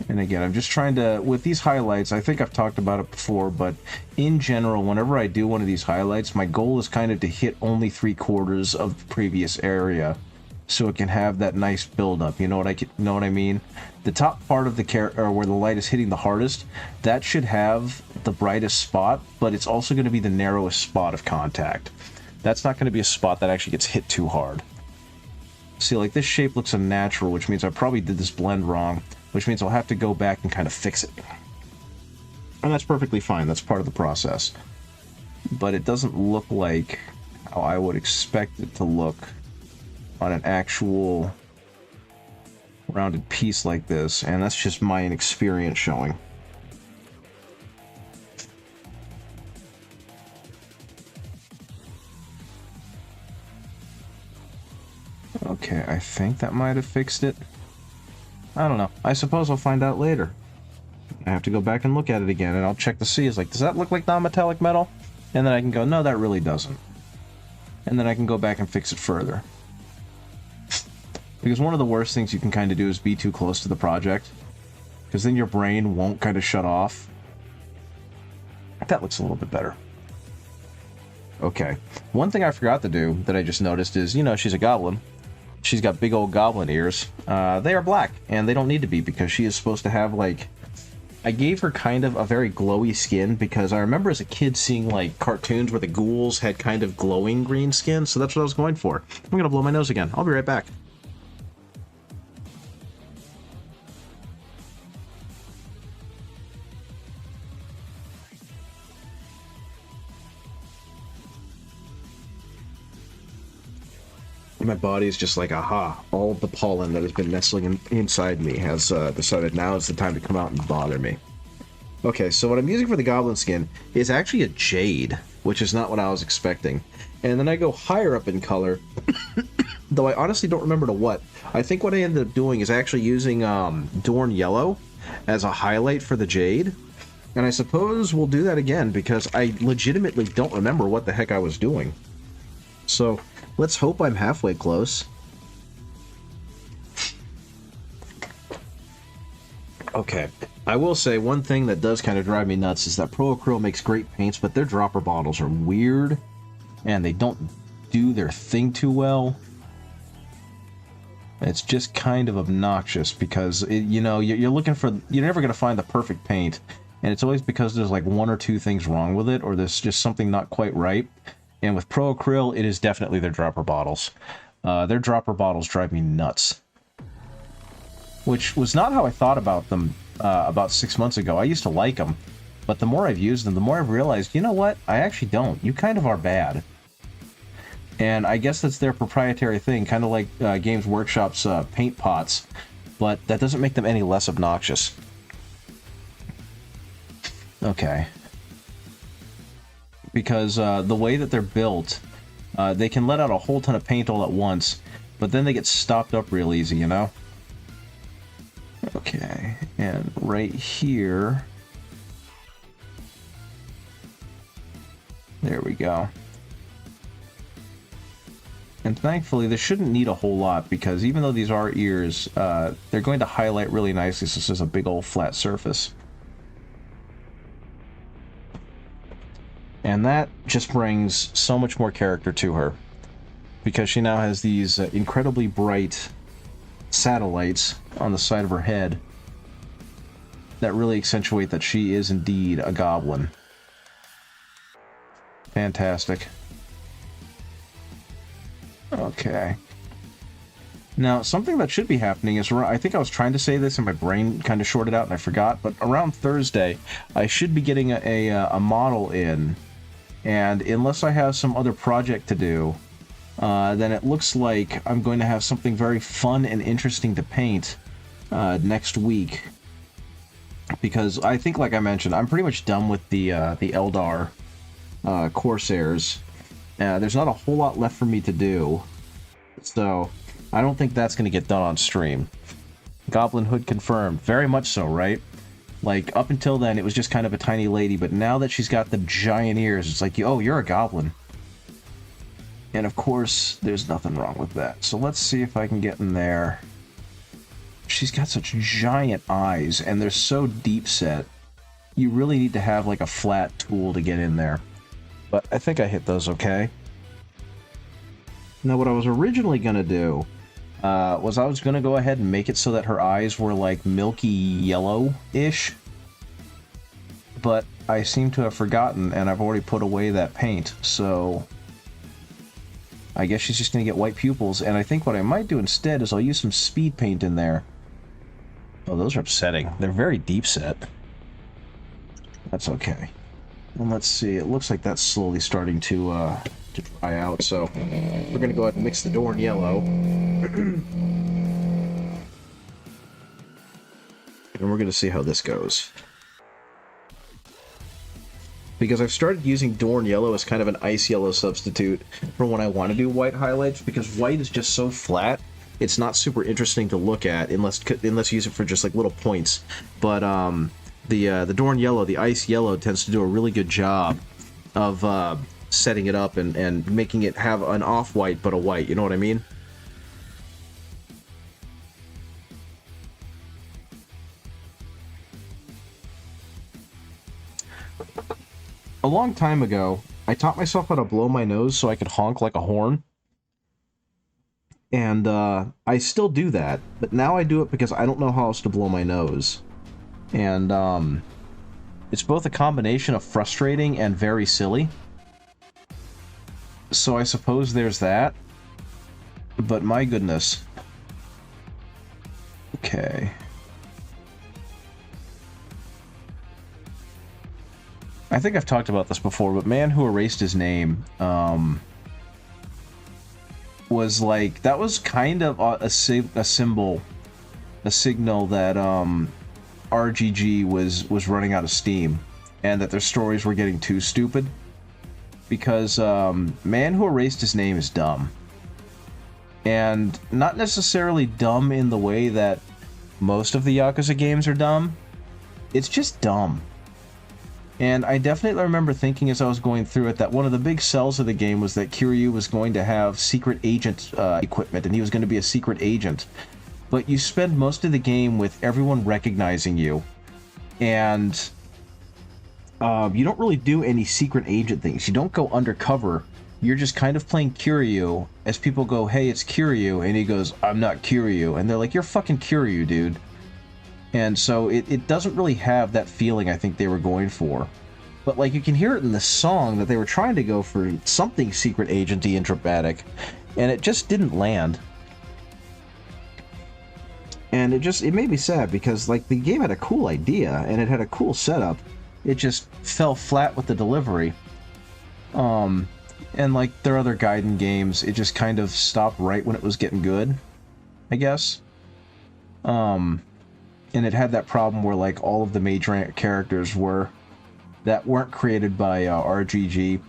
And again, I'm just trying to, with these highlights, I think I've talked about it before, but in general, whenever I do one of these highlights, my goal is kind of to hit only 3/4 of the previous area, so it can have that nice build-up. You know what I mean? The top part of the or where the light is hitting the hardest, that should have the brightest spot, but it's also going to be the narrowest spot of contact. That's not going to be a spot that actually gets hit too hard. See, like, this shape looks unnatural, which means I probably did this blend wrong, which means I'll have to go back and kind of fix it. And that's perfectly fine, that's part of the process. But it doesn't look like how I would expect it to look on an actual rounded piece like this, and that's just my inexperience showing. Okay, I think that might have fixed it. I don't know. I suppose I'll find out later. I have to go back and look at it again, and I'll check to see, is like, does that look like non-metallic metal? And then I can go, no, that really doesn't. And then I can go back and fix it further. Because one of the worst things you can kind of do is be too close to the project, because then your brain won't kind of shut off. That looks a little bit better. Okay. One thing I forgot to do that I just noticed is, you know, she's a goblin. She's got big old goblin ears. They are black, and they don't need to be because she is supposed to have, like... I gave her kind of a very glowy skin because I remember as a kid seeing, like, cartoons where the ghouls had kind of glowing green skin, so that's what I was going for. I'm gonna blow my nose again. I'll be right back. My body is just like, aha, all of the pollen that has been nestling inside me has decided now is the time to come out and bother me. Okay, so what I'm using for the goblin skin is actually a jade, which is not what I was expecting. And then I go higher up in color, though I honestly don't remember to what. I think what I ended up doing is actually using Dorn Yellow as a highlight for the jade. And I suppose we'll do that again because I legitimately don't remember what the heck I was doing. So... let's hope I'm halfway close. Okay. I will say one thing that does kind of drive me nuts is that Pro-Acryl makes great paints, but their dropper bottles are weird, and they don't do their thing too well. It's just kind of obnoxious because, you know, you're looking for... you're never going to find the perfect paint, and it's always because there's like one or two things wrong with it, or there's just something not quite right. And with Pro-Acryl, it is definitely their dropper bottles. Their dropper bottles drive me nuts. Which was not how I thought about them about 6 months ago. I used to like them, but the more I've used them, the more I've realized, you know what? I actually don't. You kind of are bad. And I guess that's their proprietary thing, kind of like Games Workshop's paint pots, but that doesn't make them any less obnoxious. Okay. Because the way that they're built, they can let out a whole ton of paint all at once, but then they get stopped up real easy, you know? Okay, and right here... there we go. And thankfully, this shouldn't need a whole lot, because even though these are ears, they're going to highlight really nicely since this is a big old flat surface. And that just brings so much more character to her, because she now has these incredibly bright satellites on the side of her head that really accentuate that she is indeed a goblin. Fantastic. Okay. Now, something that should be happening is, I think I was trying to say this and my brain kind of shorted out and I forgot, but around Thursday, I should be getting a model in. And unless I have some other project to do, then it looks like I'm going to have something very fun and interesting to paint next week. Because I think, like I mentioned, I'm pretty much done with the Eldar Corsairs. There's not a whole lot left for me to do. So, I don't think that's going to get done on stream. Goblin Hood confirmed. Very much so, right? Like, up until then, it was just kind of a tiny lady, but now that she's got the giant ears, it's like, oh, you're a goblin. And of course, there's nothing wrong with that. So let's see if I can get in there. She's got such giant eyes, and they're so deep set. You really need to have, like, a flat tool to get in there. But I think I hit those okay. Now, what I was originally going to do was I was going to go ahead and make it so that her eyes were like milky yellow-ish. But I seem to have forgotten, and I've already put away that paint, so I guess she's just going to get white pupils. And I think what I might do instead is I'll use some speed paint in there. Oh, those are upsetting. They're very deep set. That's okay. And let's see, it looks like that's slowly starting to dry out, so we're going to go ahead and mix the Dorn Yellow. And we're going to see how this goes. Because I've started using Dorn Yellow as kind of an ice yellow substitute for when I want to do white highlights, because white is just so flat, it's not super interesting to look at unless you use it for just like little points. But the Dorn Yellow, the ice yellow, tends to do a really good job of setting it up and making it have an off-white but a white, you know what I mean? A long time ago, I taught myself how to blow my nose so I could honk like a horn. And I still do that, but now I do it because I don't know how else to blow my nose. And it's both a combination of frustrating and very silly. So I suppose there's that. But my goodness. Okay. I think I've talked about this before, but Man Who Erased His Name was like, that was kind of a symbol, a signal that RGG was running out of steam, and that their stories were getting too stupid. Because Man Who Erased His Name is dumb. And not necessarily dumb in the way that most of the Yakuza games are dumb. It's just dumb. And I definitely remember thinking as I was going through it that one of the big sells of the game was that Kiryu was going to have secret agent equipment, and he was going to be a secret agent. But you spend most of the game with everyone recognizing you, and you don't really do any secret agent things. You don't go undercover. You're just kind of playing Kiryu as people go, hey, it's Kiryu, and he goes, I'm not Kiryu. And they're like, you're fucking Kiryu, dude. And so it doesn't really have that feeling I think they were going for. But like you can hear it in the song that they were trying to go for something secret agenty and dramatic, and it just didn't land. And it made me sad because like the game had a cool idea and it had a cool setup. It just fell flat with the delivery. And like their other Gaiden games, it just kind of stopped right when it was getting good, I guess. And it had that problem where like all of the major characters that weren't created by RGG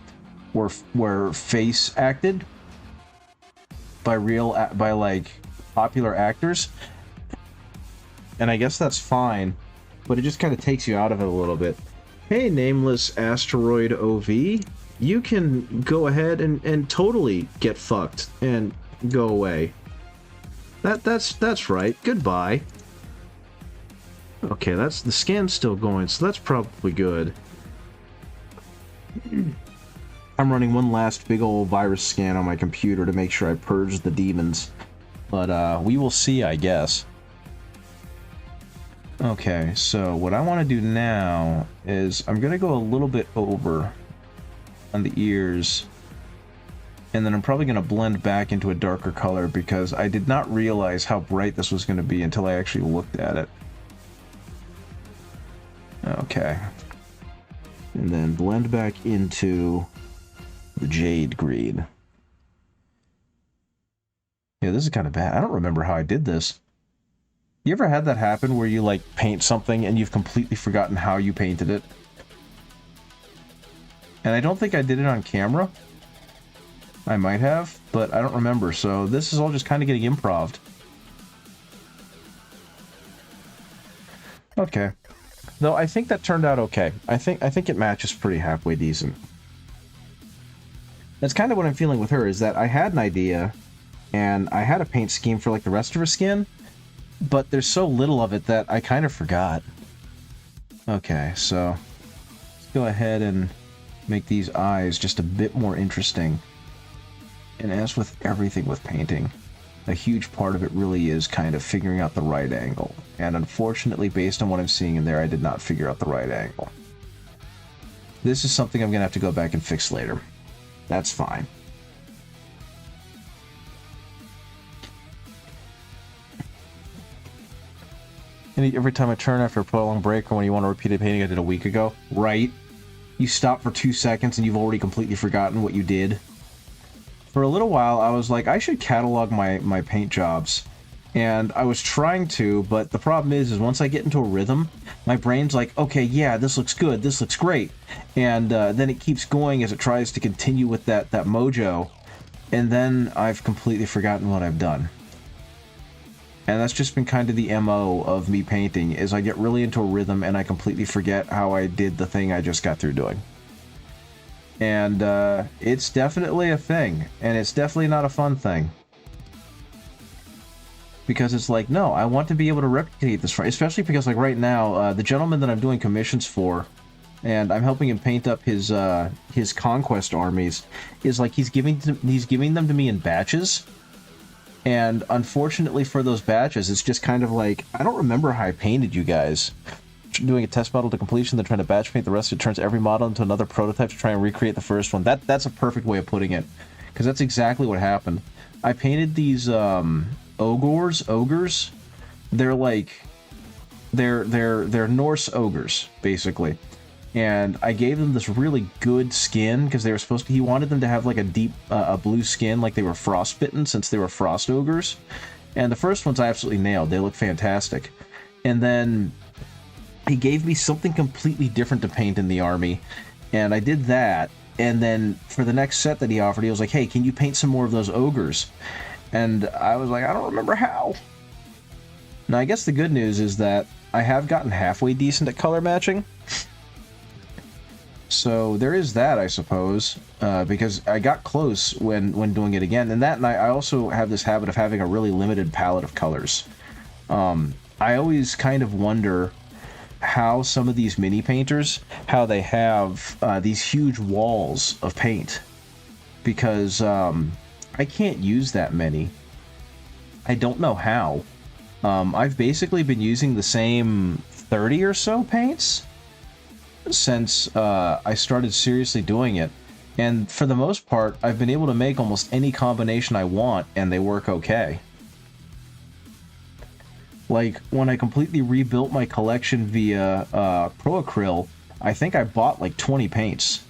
were face acted by like popular actors. And I guess that's fine, but it just kind of takes you out of it a little bit. Hey, Nameless Asteroid OV, you can go ahead and totally get fucked and go away. That's right. Goodbye. Okay, the scan's still going, so that's probably good. I'm running one last big old virus scan on my computer to make sure I purge the demons. But we will see, I guess. Okay, so what I want to do now is I'm going to go a little bit over on the ears, and then I'm probably going to blend back into a darker color because I did not realize how bright this was going to be until I actually looked at it. Okay. And then blend back into the jade green. Yeah, this is kind of bad. I don't remember how I did this. You ever had that happen where you like paint something and you've completely forgotten how you painted it? And I don't think I did it on camera. I might have, but I don't remember. So this is all just kind of getting improv'd. Okay. Though I think that turned out okay. I think it matches pretty halfway decent. That's kind of what I'm feeling with her, is that I had an idea, and I had a paint scheme for like the rest of her skin, but there's so little of it that I kind of forgot. Okay, so let's go ahead and make these eyes just a bit more interesting. And as with everything with painting, a huge part of it really is kind of figuring out the right angle. And unfortunately, based on what I'm seeing in there, I did not figure out the right angle. This is something I'm going to have to go back and fix later. That's fine. And every time I turn after a prolonged break or when you want to repeat a painting I did a week ago, right? You stop for 2 seconds and you've already completely forgotten what you did. For a little while, I was like, I should catalog my paint jobs. And I was trying to, but the problem is once I get into a rhythm, my brain's like, okay, yeah, this looks good, this looks great. And then it keeps going as it tries to continue with that mojo. And then I've completely forgotten what I've done. And that's just been kind of the MO of me painting, is I get really into a rhythm and I completely forget how I did the thing I just got through doing. And it's definitely a thing, and it's definitely not a fun thing. Because it's like, no, I want to be able to replicate this, especially because like right now, the gentleman that I'm doing commissions for, and I'm helping him paint up his conquest armies, is like he's giving them to me in batches. And unfortunately for those batches, it's just kind of like, I don't remember how I painted you guys. Doing a test model to completion, then trying to batch paint the rest, it turns every model into another prototype to try and recreate the first one. That's a perfect way of putting it, because that's exactly what happened. I painted these ogres. They're like, they're Norse ogres, basically. And I gave them this really good skin, because they were supposed to, he wanted them to have like a deep, a blue skin, like they were frostbitten, since they were frost ogres. And the first ones I absolutely nailed. They look fantastic. And then he gave me something completely different to paint in the army, and I did that. And then for the next set that he offered, he was like, hey, can you paint some more of those ogres? And I was like, I don't remember how. Now, I guess the good news is that I have gotten halfway decent at color matching. So there is that, I suppose, because I got close when doing it again. And I also have this habit of having a really limited palette of colors. I always kind of wonder how some of these mini painters, how they have these huge walls of paint, because I can't use that many. I don't know how. I've basically been using the same 30 or so paints since I started seriously doing it, and for the most part I've been able to make almost any combination I want, and they work okay. Like, when I completely rebuilt my collection via Pro Acryl, I think I bought like 20 paints.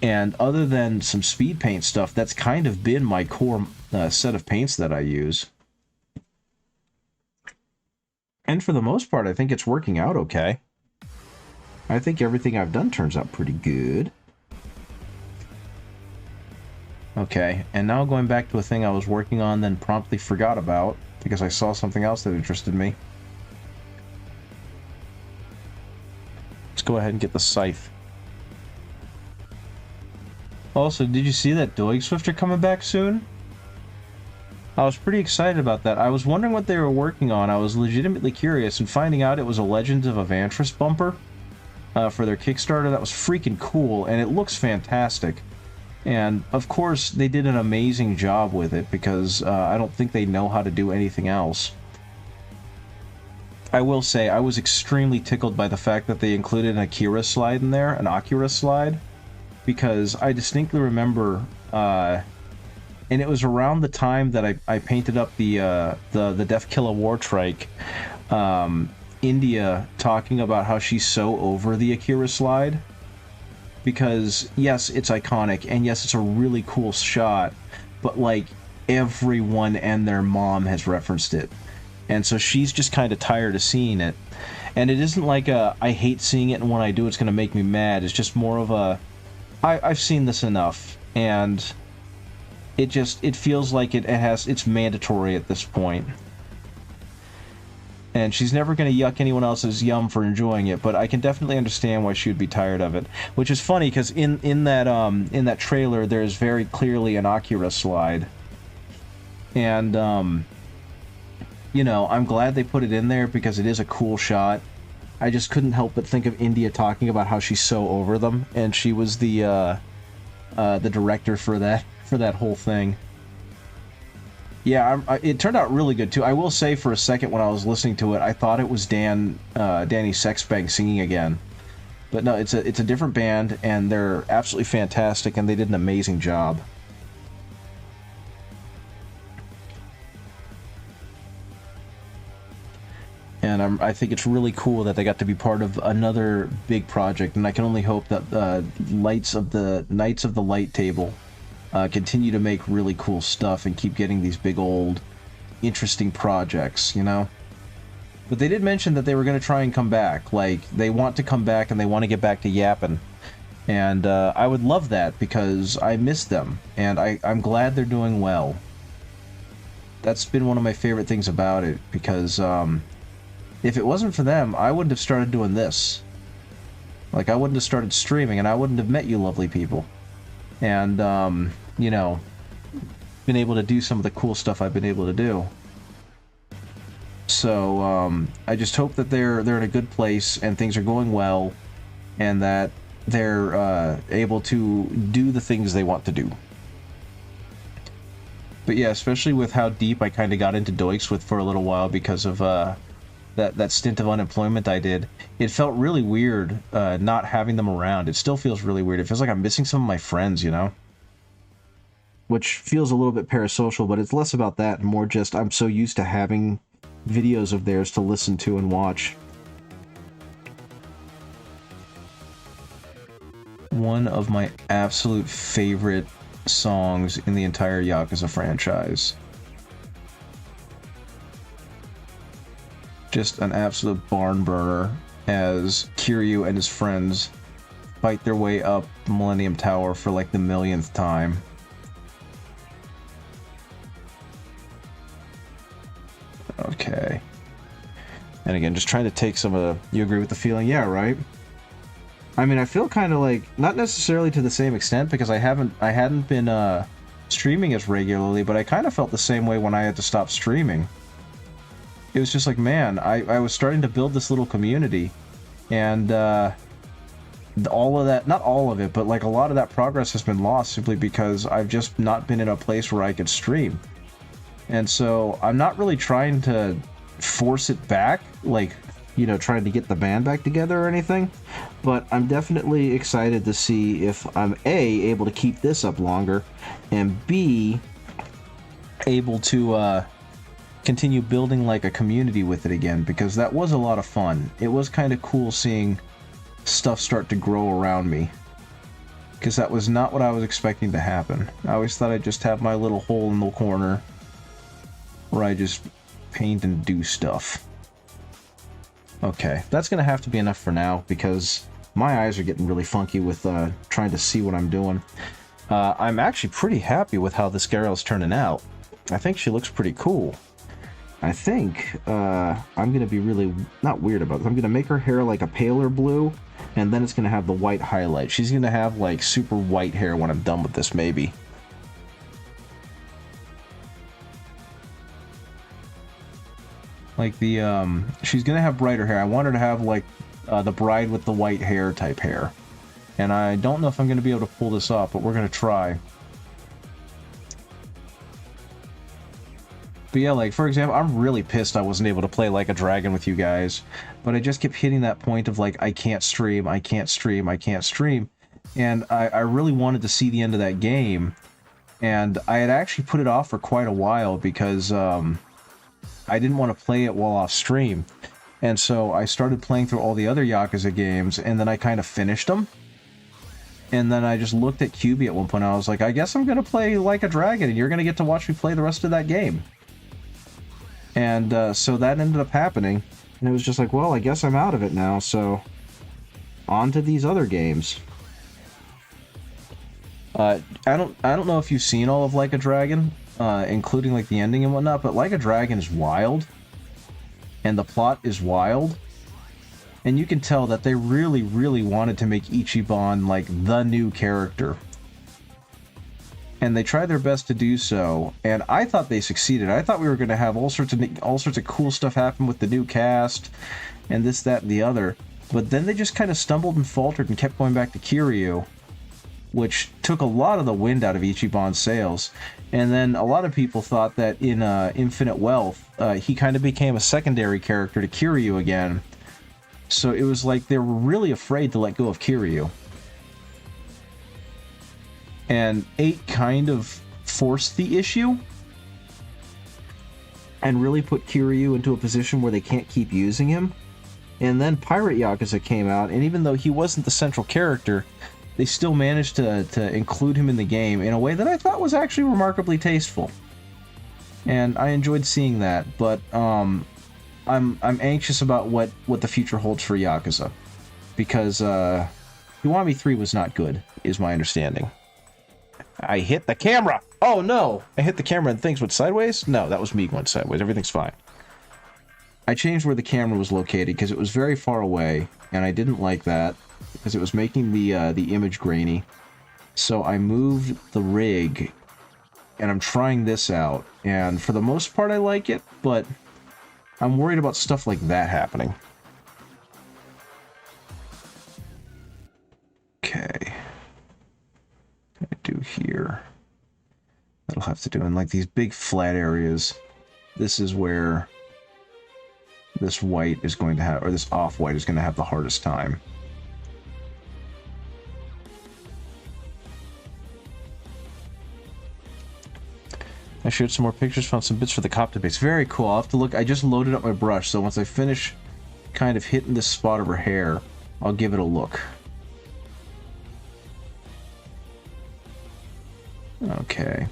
And other than some speed paint stuff, that's kind of been my core set of paints that I use. And for the most part, I think it's working out okay. I think everything I've done turns out pretty good. Okay, and now going back to a thing I was working on, then promptly forgot about, because I saw something else that interested me. Let's go ahead and get the scythe. Also, did you see that Doig Swifter coming back soon? I was pretty excited about that. I was wondering what they were working on. I was legitimately curious, and finding out it was a Legends of Avantris bumper for their Kickstarter, that was freaking cool, and it looks fantastic. And of course, they did an amazing job with it, because I don't think they know how to do anything else. I will say, I was extremely tickled by the fact that they included an Akira slide in there, an Akira slide, because I distinctly remember, and it was around the time that I painted up the Defkilla War Trike, India talking about how she's so over the Akira slide. Because, yes, it's iconic, and yes, it's a really cool shot, but, like, everyone and their mom has referenced it. And so she's just kind of tired of seeing it. And it isn't like I hate seeing it, and when I do, it's going to make me mad. It's just more of a, I've seen this enough, and it feels like it's mandatory at this point. And she's never going to yuck anyone else's yum for enjoying it, but I can definitely understand why she would be tired of it. Which is funny, because in that trailer, there's very clearly an Akira slide. And, you know, I'm glad they put it in there, because it is a cool shot. I just couldn't help but think of India talking about how she's so over them, and she was the director for that whole thing. Yeah, it turned out really good, too. I will say, for a second, when I was listening to it, I thought it was Danny Sexbang singing again. But no, it's a different band, and they're absolutely fantastic, and they did an amazing job. And I think it's really cool that they got to be part of another big project, and I can only hope that Knights of the Light table continue to make really cool stuff and keep getting these big old interesting projects, you know? But they did mention that they were going to try and come back. Like, they want to come back and they want to get back to yapping. And I would love that, because I miss them, and I'm glad they're doing well. That's been one of my favorite things about it, because if it wasn't for them, I wouldn't have started doing this. Like, I wouldn't have started streaming, and I wouldn't have met you lovely people. And, you know, been able to do some of the cool stuff I've been able to do. So, I just hope that they're in a good place and things are going well. and that they're able to do the things they want to do. But yeah, especially with how deep I kind of got into Doiks with for a little while because of that stint of unemployment I did, it felt really weird not having them around. It still feels really weird. It feels like I'm missing some of my friends, you know? Which feels a little bit parasocial, but it's less about that and more just I'm so used to having videos of theirs to listen to and watch. One of my absolute favorite songs in the entire Yakuza franchise. Just an absolute barn burner as Kiryu and his friends fight their way up Millennium Tower for like the millionth time. Okay. And again, just trying to take some of the... You agree with the feeling? Yeah, right? I mean, I feel kind of like, not necessarily to the same extent, because I hadn't been streaming as regularly, but I kind of felt the same way when I had to stop streaming. It was just like, man, I was starting to build this little community, and all of that, not all of it, but like a lot of that progress has been lost simply because I've just not been in a place where I could stream. And so I'm not really trying to force it back, like, you know, trying to get the band back together or anything, but I'm definitely excited to see if I'm A, able to keep this up longer, and B, able to continue building like a community with it again, because that was a lot of fun. It was kind of cool seeing stuff start to grow around me, because that was not what I was expecting to happen. I always thought I'd just have my little hole in the corner where I just paint and do stuff. Okay, that's gonna have to be enough for now, because my eyes are getting really funky with trying to see what I'm doing. I'm actually pretty happy with how this Geralt's turning out. I think she looks pretty cool. I think I'm gonna be really not weird about this. I'm gonna make her hair like a paler blue, and then it's gonna have the white highlight. She's gonna have like super white hair when I'm done with this, maybe. Like the, she's gonna have brighter hair. I want her to have like the bride with the white hair type hair. And I don't know if I'm gonna be able to pull this off, but we're gonna try. But yeah, like, for example, I'm really pissed I wasn't able to play Like a Dragon with you guys. But I just kept hitting that point of like, I can't stream, I can't stream, I can't stream. And I really wanted to see the end of that game. And I had actually put it off for quite a while because, I didn't want to play it while off stream. And so I started playing through all the other Yakuza games, and then I kind of finished them. And then I just looked at QB at one point, and I was like, I guess I'm going to play Like a Dragon, and you're going to get to watch me play the rest of that game. And so that ended up happening, and it was just like, well, I guess I'm out of it now, so on to these other games. I don't know if you've seen all of Like a Dragon, including like the ending and whatnot, but Like a Dragon is wild, and the plot is wild, and you can tell that they really, really wanted to make Ichiban like the new character, and they tried their best to do so, and I thought they succeeded. I thought we were going to have all sorts of cool stuff happen with the new cast, and this, that, and the other, but then they just kind of stumbled and faltered and kept going back to Kiryu, which took a lot of the wind out of Ichiban's sails. And then a lot of people thought that in Infinite Wealth, he kind of became a secondary character to Kiryu again. So it was like they were really afraid to let go of Kiryu. And 8 kind of forced the issue and really put Kiryu into a position where they can't keep using him. And then Pirate Yakuza came out, and even though he wasn't the central character, they still managed to include him in the game in a way that I thought was actually remarkably tasteful. And I enjoyed seeing that, but I'm anxious about what the future holds for Yakuza. Because Kiwami 3 was not good, is my understanding. I hit the camera! Oh no! I hit the camera and things went sideways? No, that was me going sideways. Everything's fine. I changed where the camera was located because it was very far away, and I didn't like that, because it was making the image grainy. So I moved the rig, and I'm trying this out, and for the most part I like it, but I'm worried about stuff like that happening. stuff to do. And like these big flat areas, this is where this white is going to have, or this off-white is going to have the hardest time. I shared some more pictures, found some bits for the Copta base. Very cool. I'll have to look. I just loaded up my brush, so once I finish kind of hitting this spot of her hair, I'll give it a look. Okay.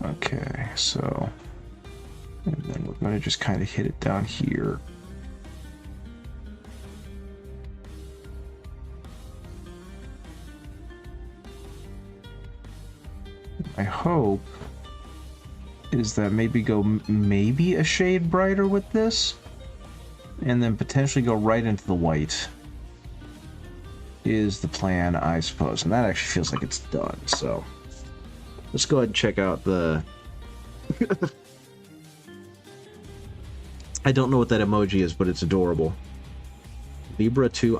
Okay, so... and then we're going to just kind of hit it down here. My hope is that maybe go maybe a shade brighter with this, and then potentially go right into the white is the plan, I suppose. And that actually feels like it's done, so let's go ahead and check out the... I don't know what that emoji is, but it's adorable. Libra 2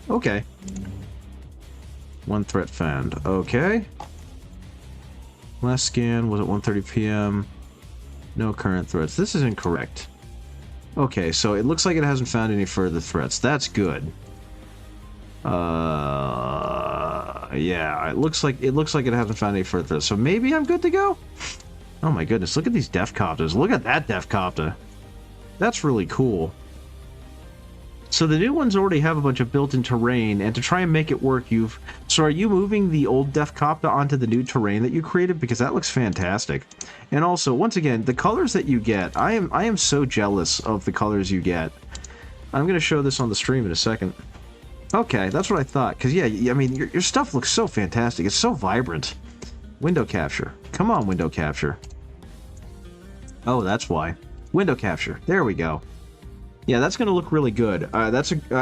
okay. One threat found. Okay. Last scan was at 1:30 p.m. No current threats. This is incorrect. Okay, so it looks like it hasn't found any further threats. That's good. Yeah, it looks like it hasn't found any further threats. So maybe I'm good to go. Oh my goodness, look at these Def Copters. Look at that Def Copter. That's really cool. So the new ones already have a bunch of built-in terrain, and to try and make it work, so are you moving the old Def Copter onto the new terrain that you created? Because that looks fantastic. And also, once again, the colors that you get, I am so jealous of the colors you get. I'm going to show this on the stream in a second. Okay, that's what I thought. Because, yeah, I mean, your stuff looks so fantastic. It's so vibrant. Window capture. Come on, window capture. Oh, that's why. Window capture. There we go. Yeah, that's going to look really good.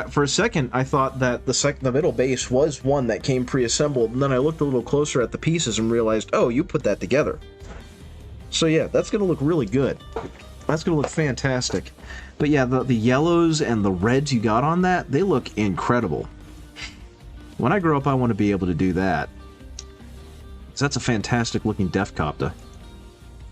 For a second, I thought that the middle base was one that came pre-assembled, and then I looked a little closer at the pieces and realized, oh, you put that together. So yeah, that's going to look really good. That's going to look fantastic. But yeah, the yellows and the reds you got on that, they look incredible. When I grow up, I want to be able to do that. So that's a fantastic looking Def Copter.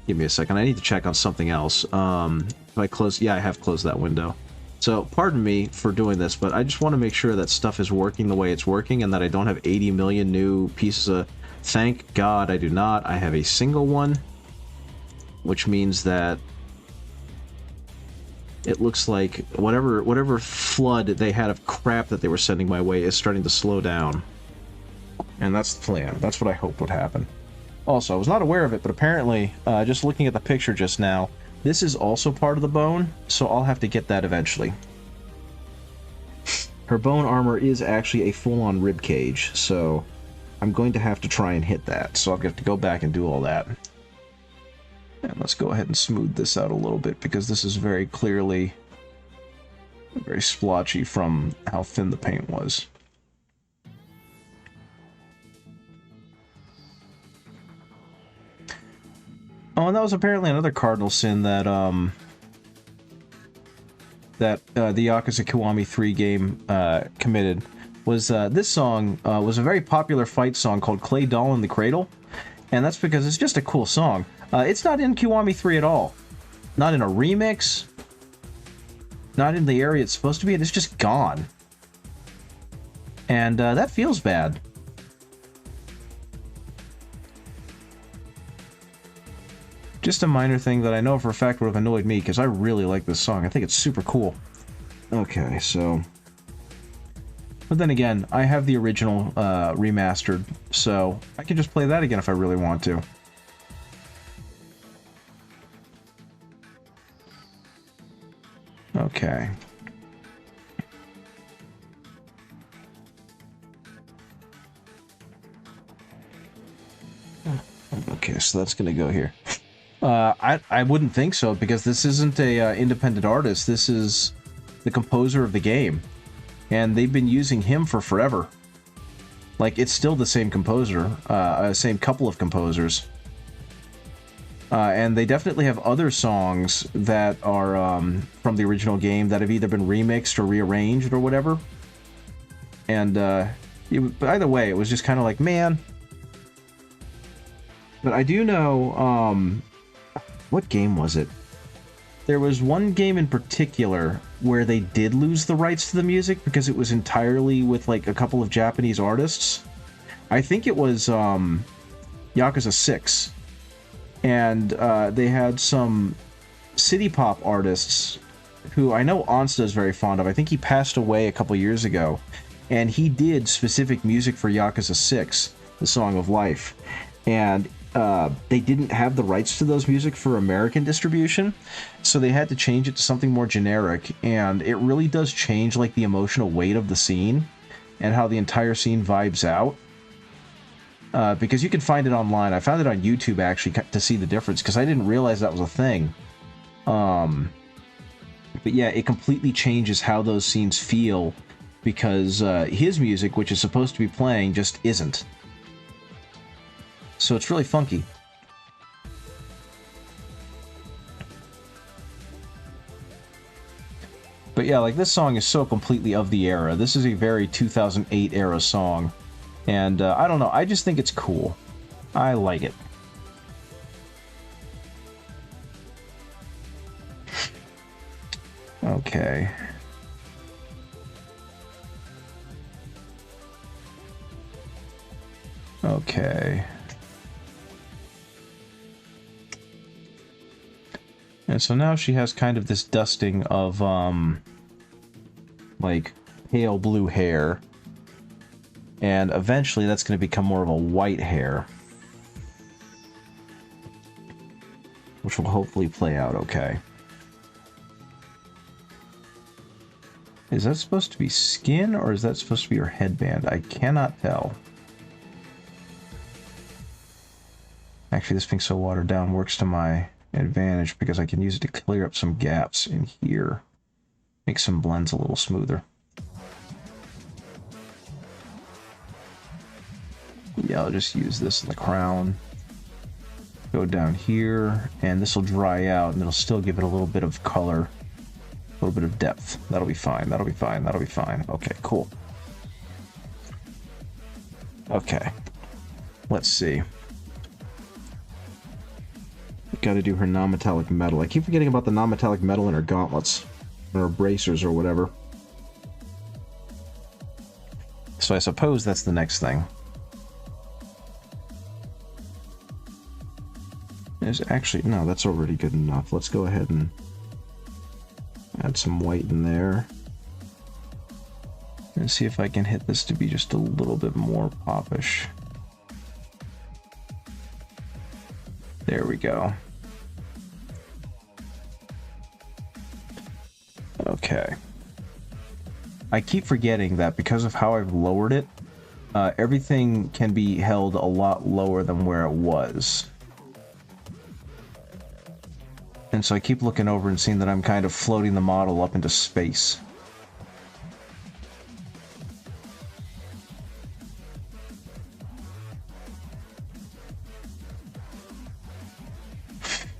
Give me a second. I need to check on something else. If I close... yeah, I have closed that window. So, pardon me for doing this, but I just want to make sure that stuff is working the way it's working and that I don't have 80 million new pieces of... Thank God I do not. I have a single one, which means that it looks like whatever flood they had of crap that they were sending my way is starting to slow down. And that's the plan. That's what I hoped would happen. Also, I was not aware of it, but apparently, just looking at the picture just now, this is also part of the bone, so I'll have to get that eventually. Her bone armor is actually a full-on rib cage, so I'm going to have to try and hit that, so I'll have to go back and do all that. And let's go ahead and smooth this out a little bit, because this is very clearly very splotchy from how thin the paint was. Oh, and that was apparently another cardinal sin that the Yakuza Kiwami 3 game committed. Was this song was a very popular fight song called Clay Doll in the Cradle, and that's because it's just a cool song. It's not in Kiwami 3 at all. Not in a remix. Not in the area it's supposed to be in. It's just gone. And that feels bad. Just a minor thing that I know for a fact would have annoyed me, because I really like this song. I think it's super cool. Okay, so... but then again, I have the original remastered, so I can just play that again if I really want to. Okay. Okay, so that's gonna go here. I wouldn't think so, because this isn't a independent artist. This is the composer of the game, and they've been using him for forever. Like, it's still the same composer, same couple of composers. And they definitely have other songs that are from the original game that have either been remixed or rearranged or whatever. And But either way, it was just kind of like, man. But I do know, what game was it? There was one game in particular where they did lose the rights to the music because it was entirely with like a couple of Japanese artists. I think it was Yakuza 6. And they had some city pop artists who I know Onsta is very fond of. I think he passed away a couple years ago. And he did specific music for Yakuza 6, the Song of Life. And they didn't have the rights to those music for American distribution, so they had to change it to something more generic, and it really does change like the emotional weight of the scene and how the entire scene vibes out. Because you can find it online. I found it on YouTube actually to see the difference, because I didn't realize that was a thing. But yeah, it completely changes how those scenes feel, because his music, which is supposed to be playing, just isn't. So it's really funky. But yeah, like this song is so completely of the era. This is a very 2008 era song. And I don't know, I just think it's cool. I like it. Okay. Okay. And so now she has kind of this dusting of, like, pale blue hair. And eventually that's going to become more of a white hair. Which will hopefully play out okay. Is that supposed to be skin, or is that supposed to be her headband? I cannot tell. Actually, this being so watered down works to my advantage because I can use it to clear up some gaps in here. Make some blends a little smoother. Yeah, I'll just use this in the crown. Go down here, and this will dry out, and it'll still give it a little bit of color. A little bit of depth. That'll be fine, that'll be fine, that'll be fine. Okay, cool. Okay. Let's see. Gotta do her non-metallic metal. I keep forgetting about the non-metallic metal in her gauntlets. Or her bracers or whatever. So I suppose that's the next thing. There's actually... no, that's already good enough. Let's go ahead and add some white in there. And see if I can hit this to be just a little bit more popish. There we go. Okay. I keep forgetting that because of how I've lowered it, everything can be held a lot lower than where it was. And so I keep looking over and seeing that I'm kind of floating the model up into space.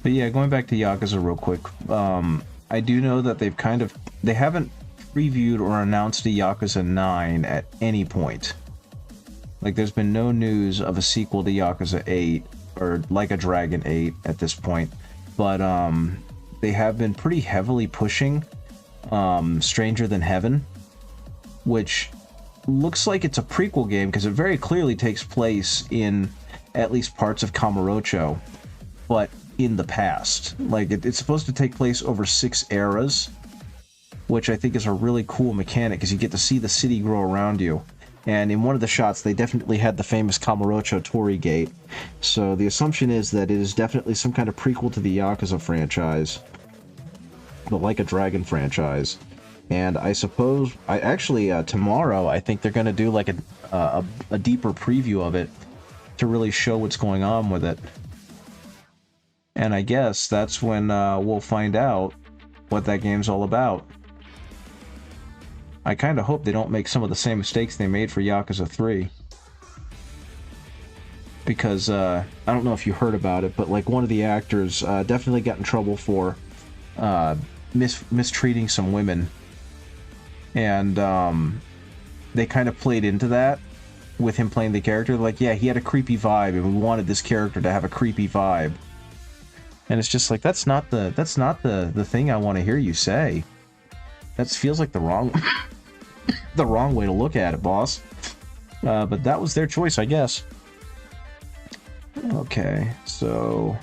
But yeah, going back to Yakuza real quick, I do know that they haven't previewed or announced a Yakuza 9 at any point. Like, there's been no news of a sequel to Yakuza 8, or Like a Dragon 8 at this point, but they have been pretty heavily pushing Stranger Than Heaven, which looks like it's a prequel game, because it very clearly takes place in at least parts of Kamurocho, but in the past. Like, it's supposed to take place over 6 eras, which I think is a really cool mechanic, because you get to see the city grow around you. And in one of the shots, they definitely had the famous Kamurocho Torii Gate. So the assumption is that it is definitely some kind of prequel to the Yakuza franchise, the Like a Dragon franchise. And I suppose, tomorrow, I think they're going to do like a deeper preview of it to really show what's going on with it. And I guess that's when we'll find out what that game's all about. I kind of hope they don't make some of the same mistakes they made for Yakuza 3. Because, I don't know if you heard about it, but like one of the actors definitely got in trouble for mistreating some women. And they kind of played into that with him playing the character. They're like, yeah, he had a creepy vibe, and we wanted this character to have a creepy vibe. And it's just like, that's not the thing I want to hear you say. That feels like the wrong the wrong way to look at it, boss. But that was their choice, I guess. Okay, so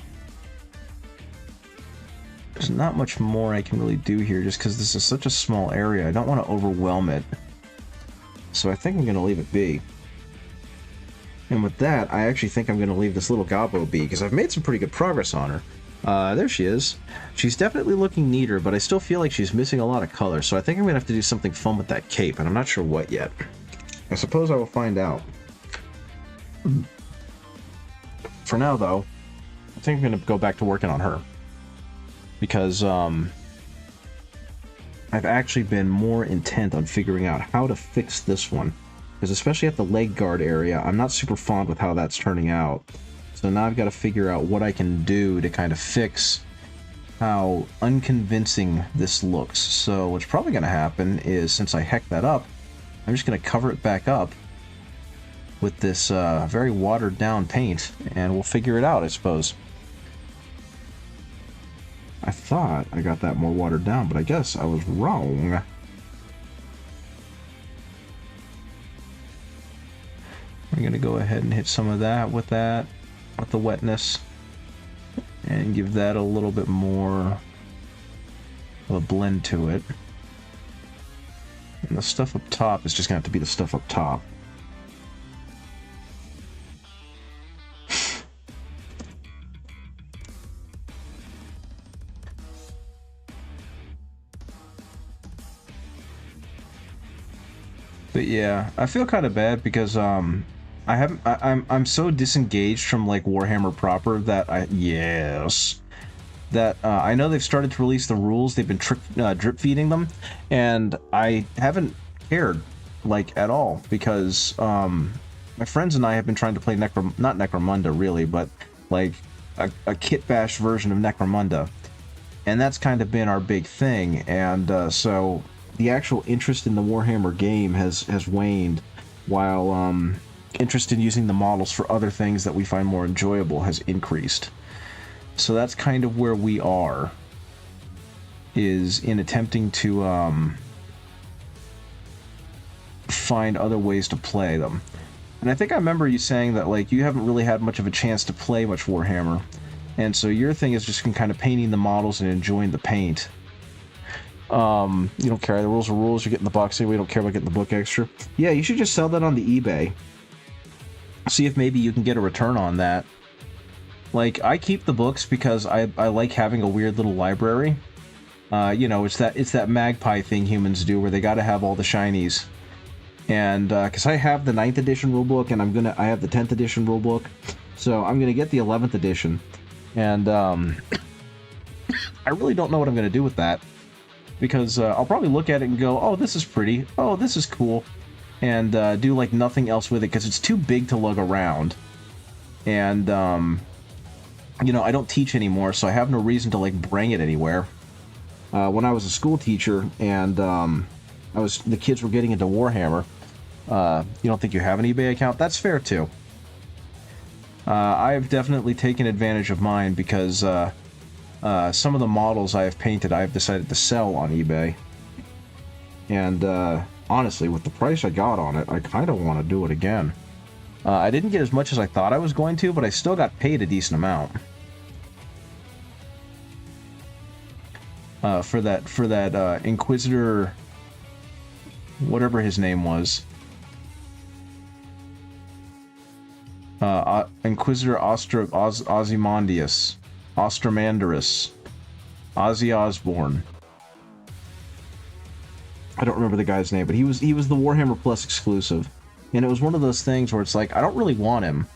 there's not much more I can really do here, just because this is such a small area. I don't want to overwhelm it. So I think I'm going to leave it be. And with that, I actually think I'm going to leave this little gobbo be, because I've made some pretty good progress on her. There she is. She's definitely looking neater, but I still feel like she's missing a lot of color, so I think I'm going to have to do something fun with that cape, and I'm not sure what yet. I suppose I will find out. For now, though, I think I'm going to go back to working on her. Because, I've actually been more intent on figuring out how to fix this one. Because especially at the leg guard area, I'm not super fond with how that's turning out. So now I've got to figure out what I can do to kind of fix how unconvincing this looks. So what's probably going to happen is, since I hecked that up, I'm just going to cover it back up with this very watered down paint, and we'll figure it out, I suppose. I thought I got that more watered down, but I guess I was wrong. I'm going to go ahead and hit some of that with the wetness, and give that a little bit more of a blend to it. And the stuff up top is just going to have to be the stuff up top. But yeah, I feel kind of bad because I'm so disengaged from like Warhammer proper that I know they've started to release the rules. They've been drip feeding them, and I haven't cared like at all, because my friends and I have been trying to play not Necromunda really, but like a kit bash version of Necromunda, and that's kind of been our big thing. And so the actual interest in the Warhammer game has waned, while interest in using the models for other things that we find more enjoyable has increased. So that's kind of where we are, is in attempting to find other ways to play them. And I think I remember you saying that like you haven't really had much of a chance to play much Warhammer, and so your thing is just kind of painting the models and enjoying the paint. You don't care. The rules are rules. You're getting the box anyway. You don't care about getting the book extra. Yeah, you should just sell that on the eBay. See if maybe you can get a return on that. Like, I keep the books because I like having a weird little library. You know, it's that magpie thing humans do where they got to have all the shinies. And because I have the 9th edition rulebook, and I have the 10th edition rulebook, so I'm gonna get the 11th edition. And I really don't know what I'm gonna do with that, because I'll probably look at it and go, oh, this is pretty, oh, this is cool, and do like nothing else with it because it's too big to lug around. And you know, I don't teach anymore, so I have no reason to like bring it anywhere. When I was a school teacher and the kids were getting into Warhammer, you don't think you have an eBay account? That's fair too. I've definitely taken advantage of mine because some of the models I have painted, I have decided to sell on eBay. And honestly, with the price I got on it, I kind of want to do it again. I didn't get as much as I thought I was going to, but I still got paid a decent amount. For that Inquisitor, whatever his name was. Inquisitor Ozymandias, Ostromandrus, Ozzy Osbourne. I don't remember the guy's name, but he was the Warhammer Plus exclusive. And it was one of those things where it's like, I don't really want him.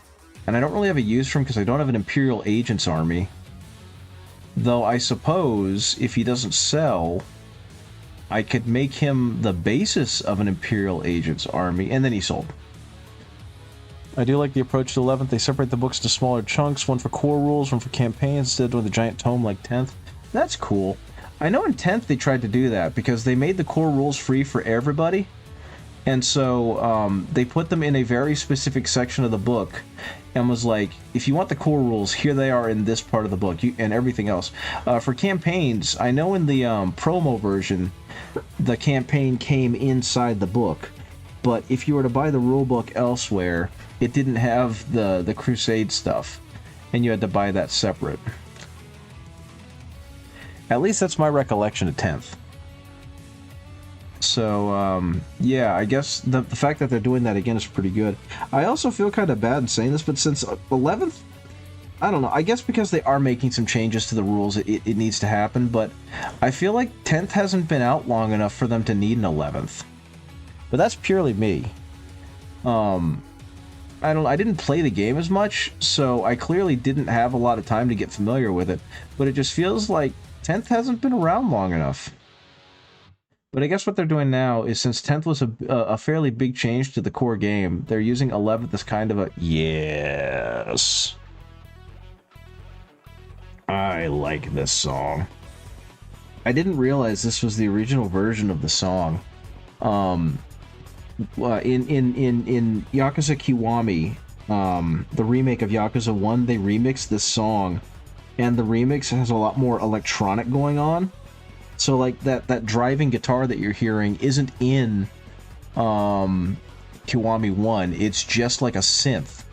And I don't really have a use for him because I don't have an Imperial Agents army. Though I suppose if he doesn't sell, I could make him the basis of an Imperial Agents army, and then he sold. I do like the approach to 11th. They separate the books into smaller chunks, one for core rules, one for campaign, instead of doing the giant tome like 10th. That's cool. I know in 10th they tried to do that because they made the core rules free for everybody. And so they put them in a very specific section of the book and was like, if you want the core rules, here they are in this part of the book, and everything else. For campaigns, I know in the promo version, the campaign came inside the book, but if you were to buy the rule book elsewhere, it didn't have the Crusade stuff, and you had to buy that separate. At least that's my recollection of 10th. So, yeah, I guess the fact that they're doing that again is pretty good. I also feel kind of bad in saying this, but since 11th, I don't know, I guess because they are making some changes to the rules, it needs to happen, but I feel like 10th hasn't been out long enough for them to need an 11th. But that's purely me. I didn't play the game as much, so I clearly didn't have a lot of time to get familiar with it, but it just feels like 10th hasn't been around long enough. But I guess what they're doing now is, since 10th was a fairly big change to the core game, they're using 11th as kind of a... Yes. I like this song. I didn't realize this was the original version of the song. In Yakuza Kiwami, the remake of Yakuza 1, they remixed this song, and the remix has a lot more electronic going on. So, like, that driving guitar that you're hearing isn't in Kiwami 1. It's just like a synth.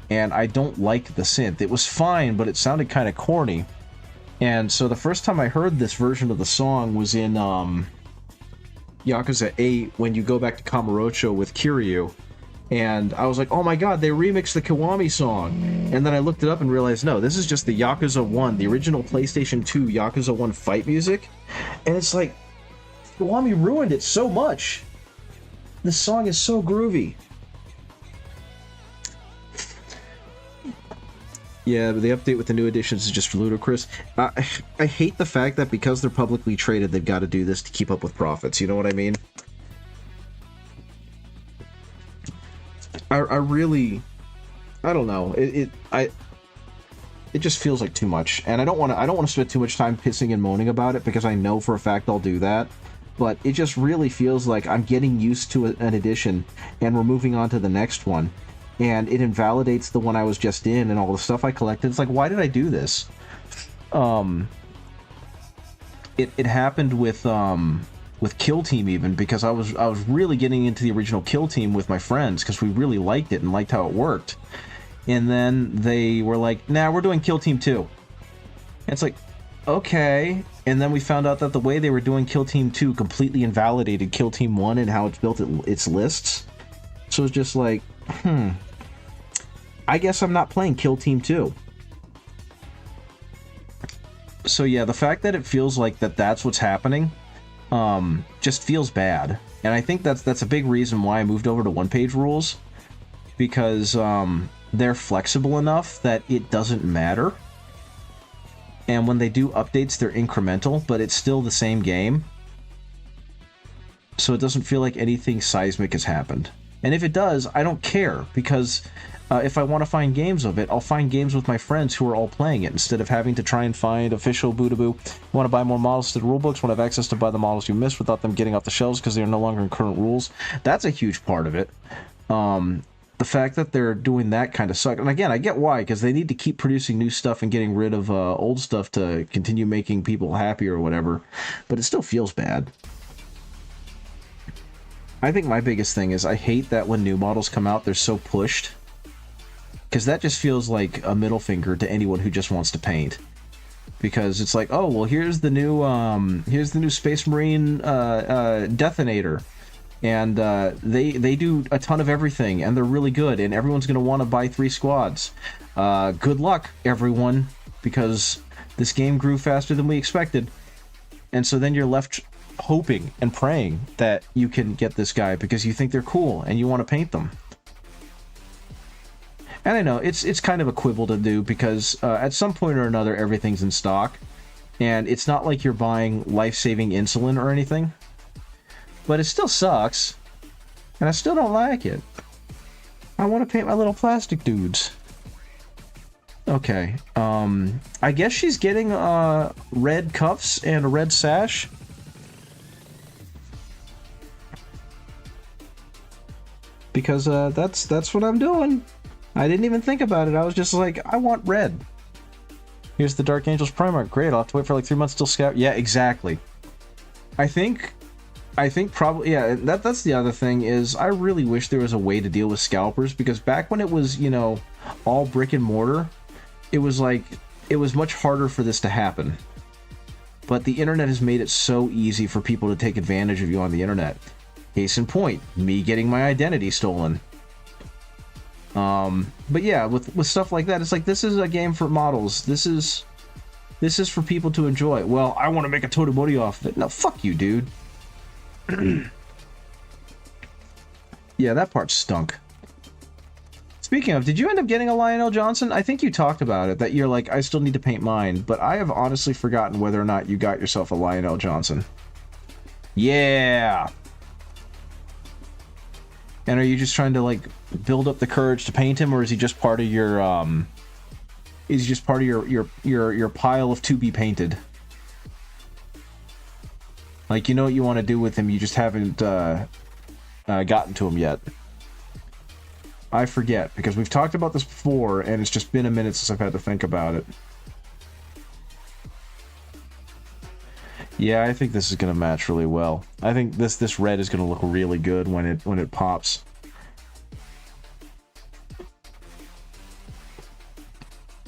And I don't like the synth. It was fine, but it sounded kind of corny. And so the first time I heard this version of the song was in Yakuza 8, when you go back to Kamurocho with Kiryu. And I was like, oh my god, they remixed the Kiwami song. And then I looked it up and realized, no, this is just the Yakuza 1, the original PlayStation 2 Yakuza 1 fight music. And it's like, Kiwami ruined it so much. This song is so groovy. Yeah, but the update with the new additions is just ludicrous. I hate the fact that because they're publicly traded, they've got to do this to keep up with profits. You know what I mean? I really, I don't know. It just feels like too much, and I don't want to spend too much time pissing and moaning about it, because I know for a fact I'll do that. But it just really feels like I'm getting used to an edition, and we're moving on to the next one, and it invalidates the one I was just in, and all the stuff I collected. It's like, why did I do this? It happened with Kill Team, even, because I was really getting into the original Kill Team with my friends, because we really liked it and liked how it worked. And then they were like, nah, we're doing Kill Team 2. And it's like, okay. And then we found out that the way they were doing Kill Team 2 completely invalidated Kill Team 1 and how it's built its lists. So it's just like, I guess I'm not playing Kill Team 2. So yeah, the fact that it feels like that's what's happening just feels bad. And I think that's a big reason why I moved over to one-page rules, because they're flexible enough that it doesn't matter. And when they do updates, they're incremental, but it's still the same game. So it doesn't feel like anything seismic has happened. And if it does, I don't care, because if I want to find games of it, I'll find games with my friends who are all playing it, instead of having to try and find official Boodaboo. Want to buy more models to the rulebooks, want to have access to buy the models you missed without them getting off the shelves because they are no longer in current rules. That's a huge part of it. The fact that they're doing that kind of sucks. And again, I get why, because they need to keep producing new stuff and getting rid of old stuff to continue making people happy or whatever. But it still feels bad. I think my biggest thing is I hate that when new models come out, they're so pushed. Because that just feels like a middle finger to anyone who just wants to paint. Because it's like, oh, well, here's the new Space Marine Detonator. And they do a ton of everything, and they're really good, and everyone's going to want to buy 3 squads. Good luck, everyone, because this game grew faster than we expected. And so then you're left hoping and praying that you can get this guy because you think they're cool and you want to paint them. And I know, it's kind of a quibble to do, because at some point or another, everything's in stock. And it's not like you're buying life-saving insulin or anything. But it still sucks, and I still don't like it. I want to paint my little plastic dudes. Okay, I guess she's getting red cuffs and a red sash. because that's what I'm doing. I didn't even think about it. I was just like, I want red. Here's the Dark Angels Primarch. Great, I'll have to wait for like 3 months till scout. Yeah, exactly. I think probably, yeah, that's the other thing is I really wish there was a way to deal with scalpers, because back when it was, you know, all brick and mortar, it was like, it was much harder for this to happen. But the internet has made it so easy for people to take advantage of you on the internet. Case in point, me getting my identity stolen. But yeah, with stuff like that, it's like, this is a game for models. This is for people to enjoy. Well, I want to make a total body off of it. No, fuck you, dude. Yeah, that part stunk. Speaking of, did you end up getting a Lionel Johnson? I think you talked about it, that you're like, I still need to paint mine, but I have honestly forgotten whether or not you got yourself a Lionel Johnson. Yeah! And are you just trying to, like, build up the courage to paint him, or is he just part of your, is he just part of your pile of to be painted? Like, you know what you want to do with him, you just haven't, gotten to him yet. I forget, because we've talked about this before, and it's just been a minute since I've had to think about it. Yeah, I think this is going to match really well. I think this red is going to look really good when it pops.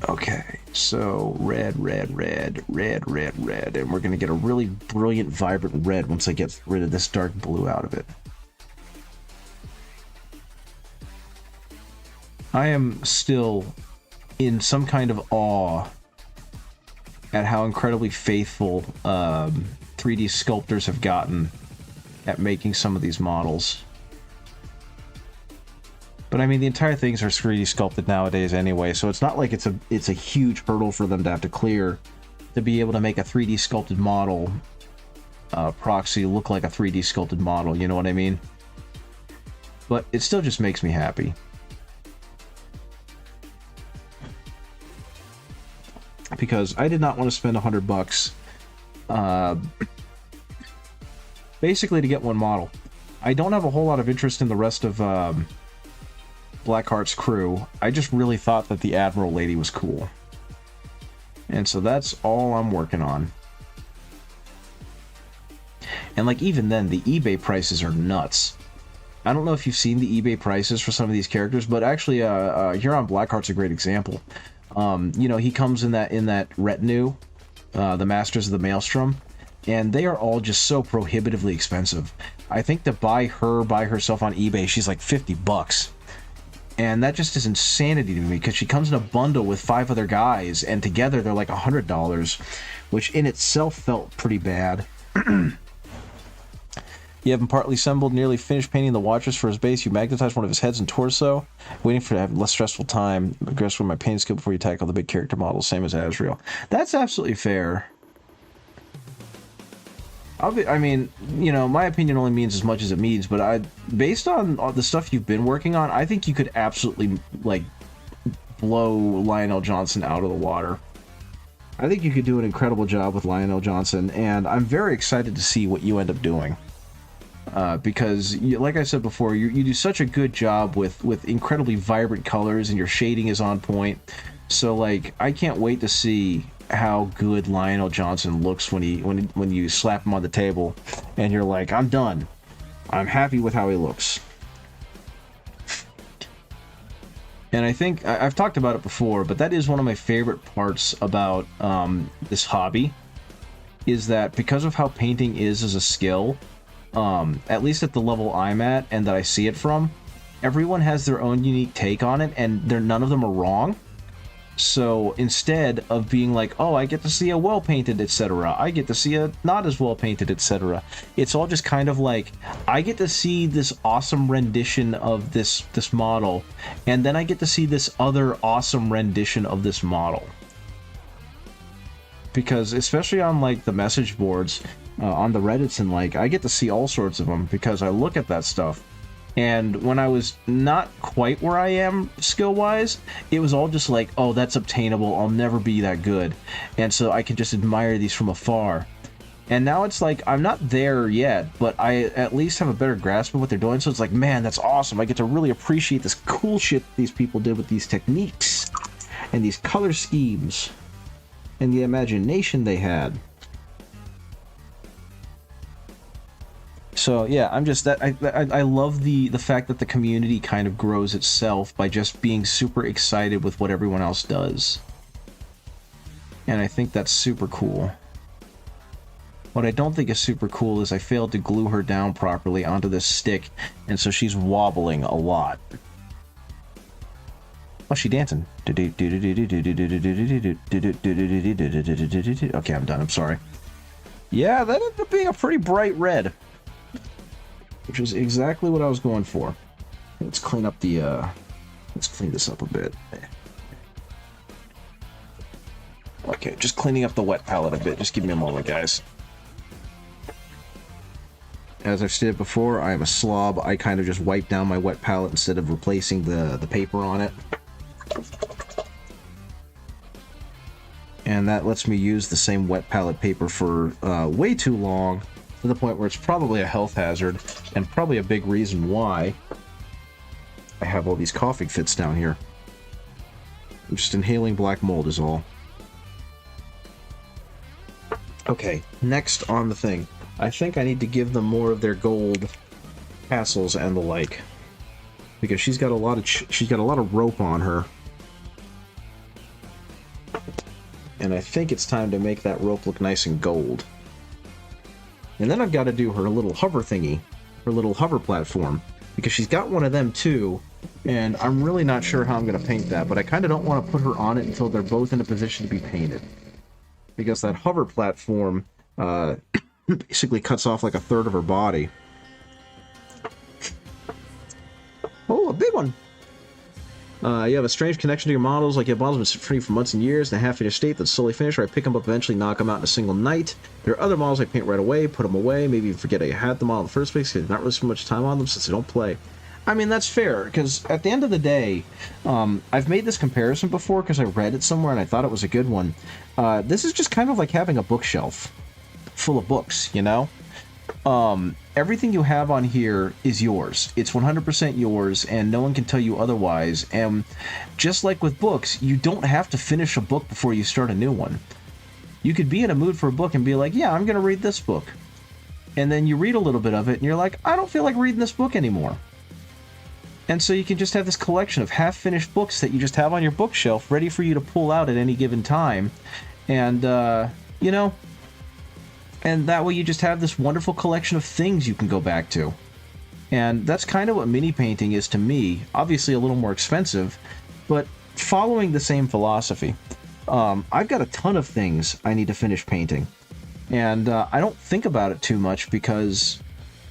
Okay, so red, and we're going to get a really brilliant, vibrant red once I get rid of this dark blue out of it. I am still in some kind of awe at how incredibly faithful 3D sculptors have gotten at making some of these models. But I mean, the entire things are 3D sculpted nowadays anyway, so it's not like it's a huge hurdle for them to have to clear to be able to make a 3D sculpted model proxy look like a 3D sculpted model, you know what I mean? But it still just makes me happy. Because I did not want to spend $100 basically to get one model. I don't have a whole lot of interest in the rest of Blackheart's crew. I just really thought that the Admiral lady was cool. And so that's all I'm working on. And like, even then, the eBay prices are nuts. I don't know if you've seen the eBay prices for some of these characters, but actually Huron Blackheart's a great example. You know, he comes in that retinue, the Masters of the Maelstrom, and they are all just so prohibitively expensive. I think to buy her by herself on eBay, she's like $50. And that just is insanity to me, because she comes in a bundle with 5 other guys, and together they're like $100, which in itself felt pretty bad. You have him partly assembled, nearly finished painting the Watchers for his base. You magnetized one of his heads and torso, waiting for to have less stressful time. Progress with my paint skill before you tackle the big character model, same as Azrael. That's absolutely fair. I mean, you know, my opinion only means as much as it means, but based on all the stuff you've been working on, I think you could absolutely, like, blow Lionel Johnson out of the water. I think you could do an incredible job with Lionel Johnson, and I'm very excited to see what you end up doing. Because, like I said before, you do such a good job with incredibly vibrant colors, and your shading is on point. So, like, I can't wait to see how good Lionel Johnson looks when you slap him on the table, and you're like, I'm done. I'm happy with how he looks. And I think I've talked about it before, but that is one of my favorite parts about this hobby, is that because of how painting is as a skill, at least at the level I'm at and that I see it from, everyone has their own unique take on it, and none of them are wrong. So instead of being like, oh, I get to see a well-painted, etc., I get to see a not as well-painted, etc., it's all just kind of like, I get to see this awesome rendition of this model, and then I get to see this other awesome rendition of this model. Because especially on, like, the message boards, on the Reddits, and, like, I get to see all sorts of them because I look at that stuff. And when I was not quite where I am skill-wise, it was all just like, oh, that's obtainable, I'll never be that good. And so I can just admire these from afar. And now it's like, I'm not there yet, but I at least have a better grasp of what they're doing. So it's like, man, that's awesome. I get to really appreciate this cool shit these people did with these techniques and these color schemes and the imagination they had. So yeah, I'm just that I love the fact that the community kind of grows itself by just being super excited with what everyone else does. And I think that's super cool. What I don't think is super cool is I failed to glue her down properly onto this stick, and so she's wobbling a lot. Oh, she's dancing. Okay, I'm done. I'm sorry. Yeah, that ended up being a pretty bright red, which is exactly what I was going for. Let's clean up the, let's clean this up a bit. Okay, just cleaning up the wet palette a bit. Just give me a moment, guys. As I've stated before, I am a slob. I kind of just wipe down my wet palette instead of replacing the paper on it. And that lets me use the same wet palette paper for way too long, to the point where it's probably a health hazard, and probably a big reason why I have all these coughing fits down here. I'm just inhaling black mold is all. Okay, next on the thing. I think I need to give them more of their gold tassels and the like, because she's got a lot of rope on her, and I think it's time to make that rope look nice and gold. And then I've got to do her little hover thingy, her little hover platform, because she's got one of them too, and I'm really not sure how I'm going to paint that, but I kind of don't want to put her on it until they're both in a position to be painted, because that hover platform basically cuts off like a third of her body. Oh, a big one! You have a strange connection to your models, like you have models been free for months and years in a half-finished state that's slowly finished, or I pick them up eventually, knock them out in a single night. There are other models I paint right away, put them away, maybe even forget I had them all in the first place, because I not really spend much time on them since I don't play. I mean, that's fair, because at the end of the day, I've made this comparison before because I read it somewhere and I thought it was a good one. This is just kind of like having a bookshelf full of books, you know? Everything you have on here is yours. It's 100% yours, and no one can tell you otherwise. And just like with books, you don't have to finish a book before you start a new one. You could be in a mood for a book and be like, yeah, I'm going to read this book. And then you read a little bit of it, and you're like, I don't feel like reading this book anymore. And so you can just have this collection of half-finished books that you just have on your bookshelf ready for you to pull out at any given time. And, you know, and that way you just have this wonderful collection of things you can go back to. And that's kind of what mini painting is to me. Obviously a little more expensive, but following the same philosophy. I've got a ton of things I need to finish painting. And I don't think about it too much because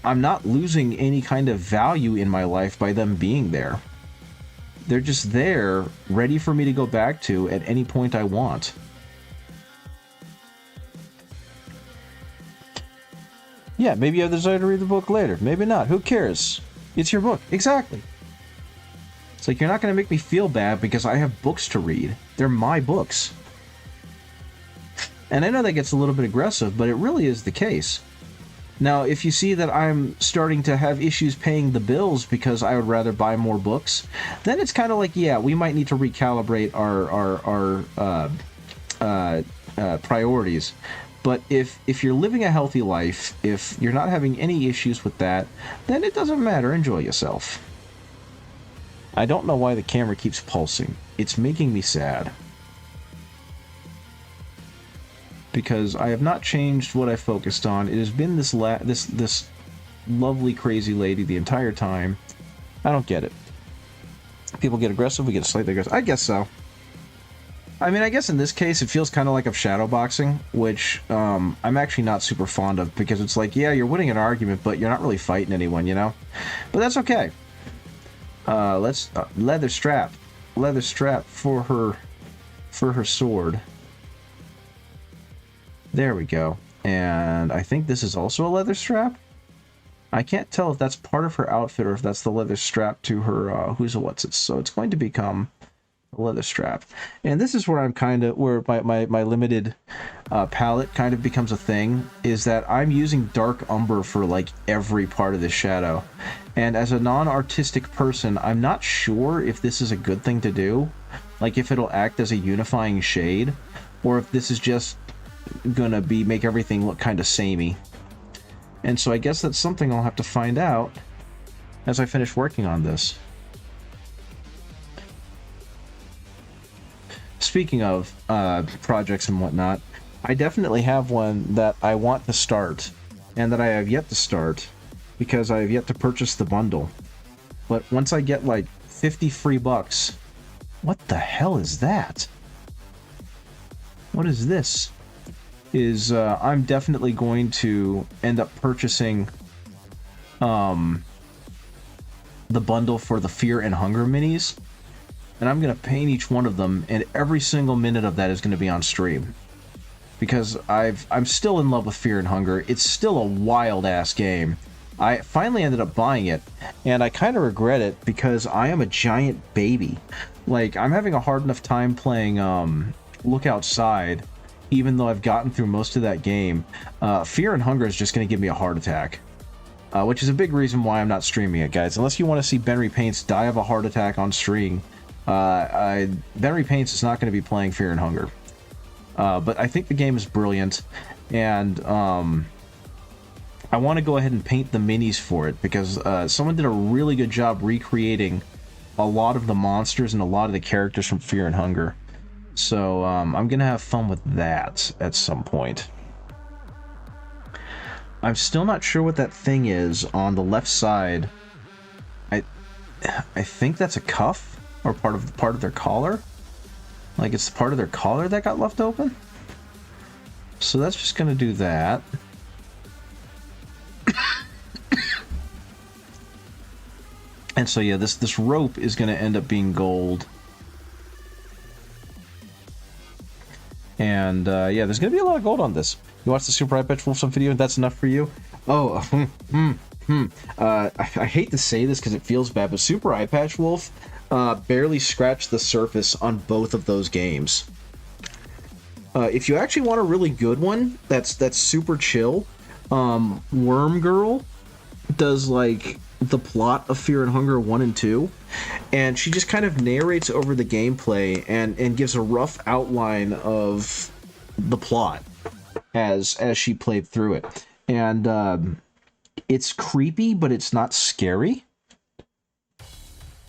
I'm not losing any kind of value in my life by them being there. They're just there, ready for me to go back to at any point I want. Yeah, maybe you have the desire to read the book later. Maybe not. Who cares? It's your book. Exactly. It's like, you're not going to make me feel bad because I have books to read. They're my books. And I know that gets a little bit aggressive, but it really is the case. Now, if you see that I'm starting to have issues paying the bills because I would rather buy more books, then it's kind of like, yeah, we might need to recalibrate our priorities. But if you're living a healthy life, if you're not having any issues with that, then it doesn't matter. Enjoy yourself. I don't know why the camera keeps pulsing. It's making me sad. Because I have not changed what I focused on. It has been this lovely, crazy lady the entire time. I don't get it. People get aggressive, we get slightly aggressive. I guess so. I mean, I guess in this case, it feels kind of like I'm shadowboxing, which I'm actually not super fond of, because it's like, yeah, you're winning an argument, but you're not really fighting anyone, you know? But that's okay. Let's leather strap for her sword. There we go. And I think this is also a leather strap. I can't tell if that's part of her outfit or if that's the leather strap to her who's a what's it. So it's going to become a leather strap. And this is where I'm kind of, where my limited palette kind of becomes a thing, is that I'm using dark umber for like every part of the shadow. And as a non-artistic person, I'm not sure if this is a good thing to do, like if it'll act as a unifying shade, or if this is just gonna make everything look kind of samey. And so I guess that's something I'll have to find out as I finish working on this. Speaking of projects and whatnot, I definitely have one that I want to start, and that I have yet to start, because I have yet to purchase the bundle. But once I get like 50 free bucks... What the hell is that? What is this? I'm definitely going to end up purchasing the bundle for the Fear and Hunger minis, and I'm going to paint each one of them, and every single minute of that is going to be on stream. Because I'm still in love with Fear and Hunger. It's still a wild-ass game. I finally ended up buying it, and I kind of regret it because I am a giant baby. Like, I'm having a hard enough time playing Look Outside, even though I've gotten through most of that game. Fear and Hunger is just going to give me a heart attack. Which is a big reason why I'm not streaming it, guys. Unless you want to see Ben Repaints die of a heart attack on stream, Ben Repaints is not going to be playing Fear and Hunger. But I think the game is brilliant, and I want to go ahead and paint the minis for it, because someone did a really good job recreating a lot of the monsters and a lot of the characters from Fear and Hunger. So I'm going to have fun with that at some point. I'm still not sure what that thing is on the left side. I think that's a cuff, or part of their collar. Like, it's part of their collar that got left open. So that's just going to do that. And so yeah, this rope is going to end up being gold. And yeah, there's going to be a lot of gold on this. You watched the Super Eye Patch Wolf video, and that's enough for you? Oh, I hate to say this because it feels bad, but Super Eye Patch Wolf barely scratched the surface on both of those games. If you actually want a really good one, that's super chill. Worm Girl does like the plot of Fear and Hunger 1 and 2, and she just kind of narrates over the gameplay and gives a rough outline of the plot as she played through it. And it's creepy, but it's not scary.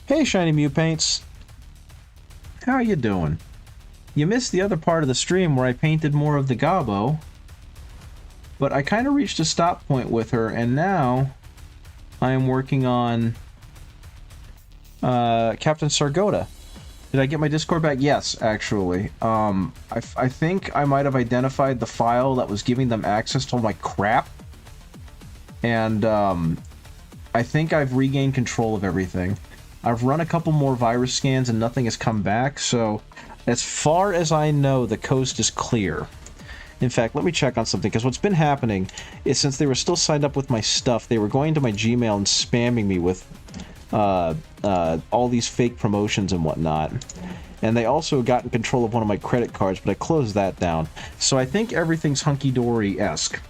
Hey, Shiny Mew Paints. How are you doing? You missed the other part of the stream where I painted more of the Gobbo, but I kind of reached a stop point with her, and now I am working on Captain Sargotta. Did I get my Discord back? Yes, actually. I think I might have identified the file that was giving them access to all my crap, and I think I've regained control of everything. I've run a couple more virus scans and nothing has come back, so as far as I know, the coast is clear. In fact, let me check on something, because what's been happening is, since they were still signed up with my stuff, they were going to my Gmail and spamming me with all these fake promotions and whatnot. And they also got in control of one of my credit cards, but I closed that down. So I think everything's hunky-dory-esque.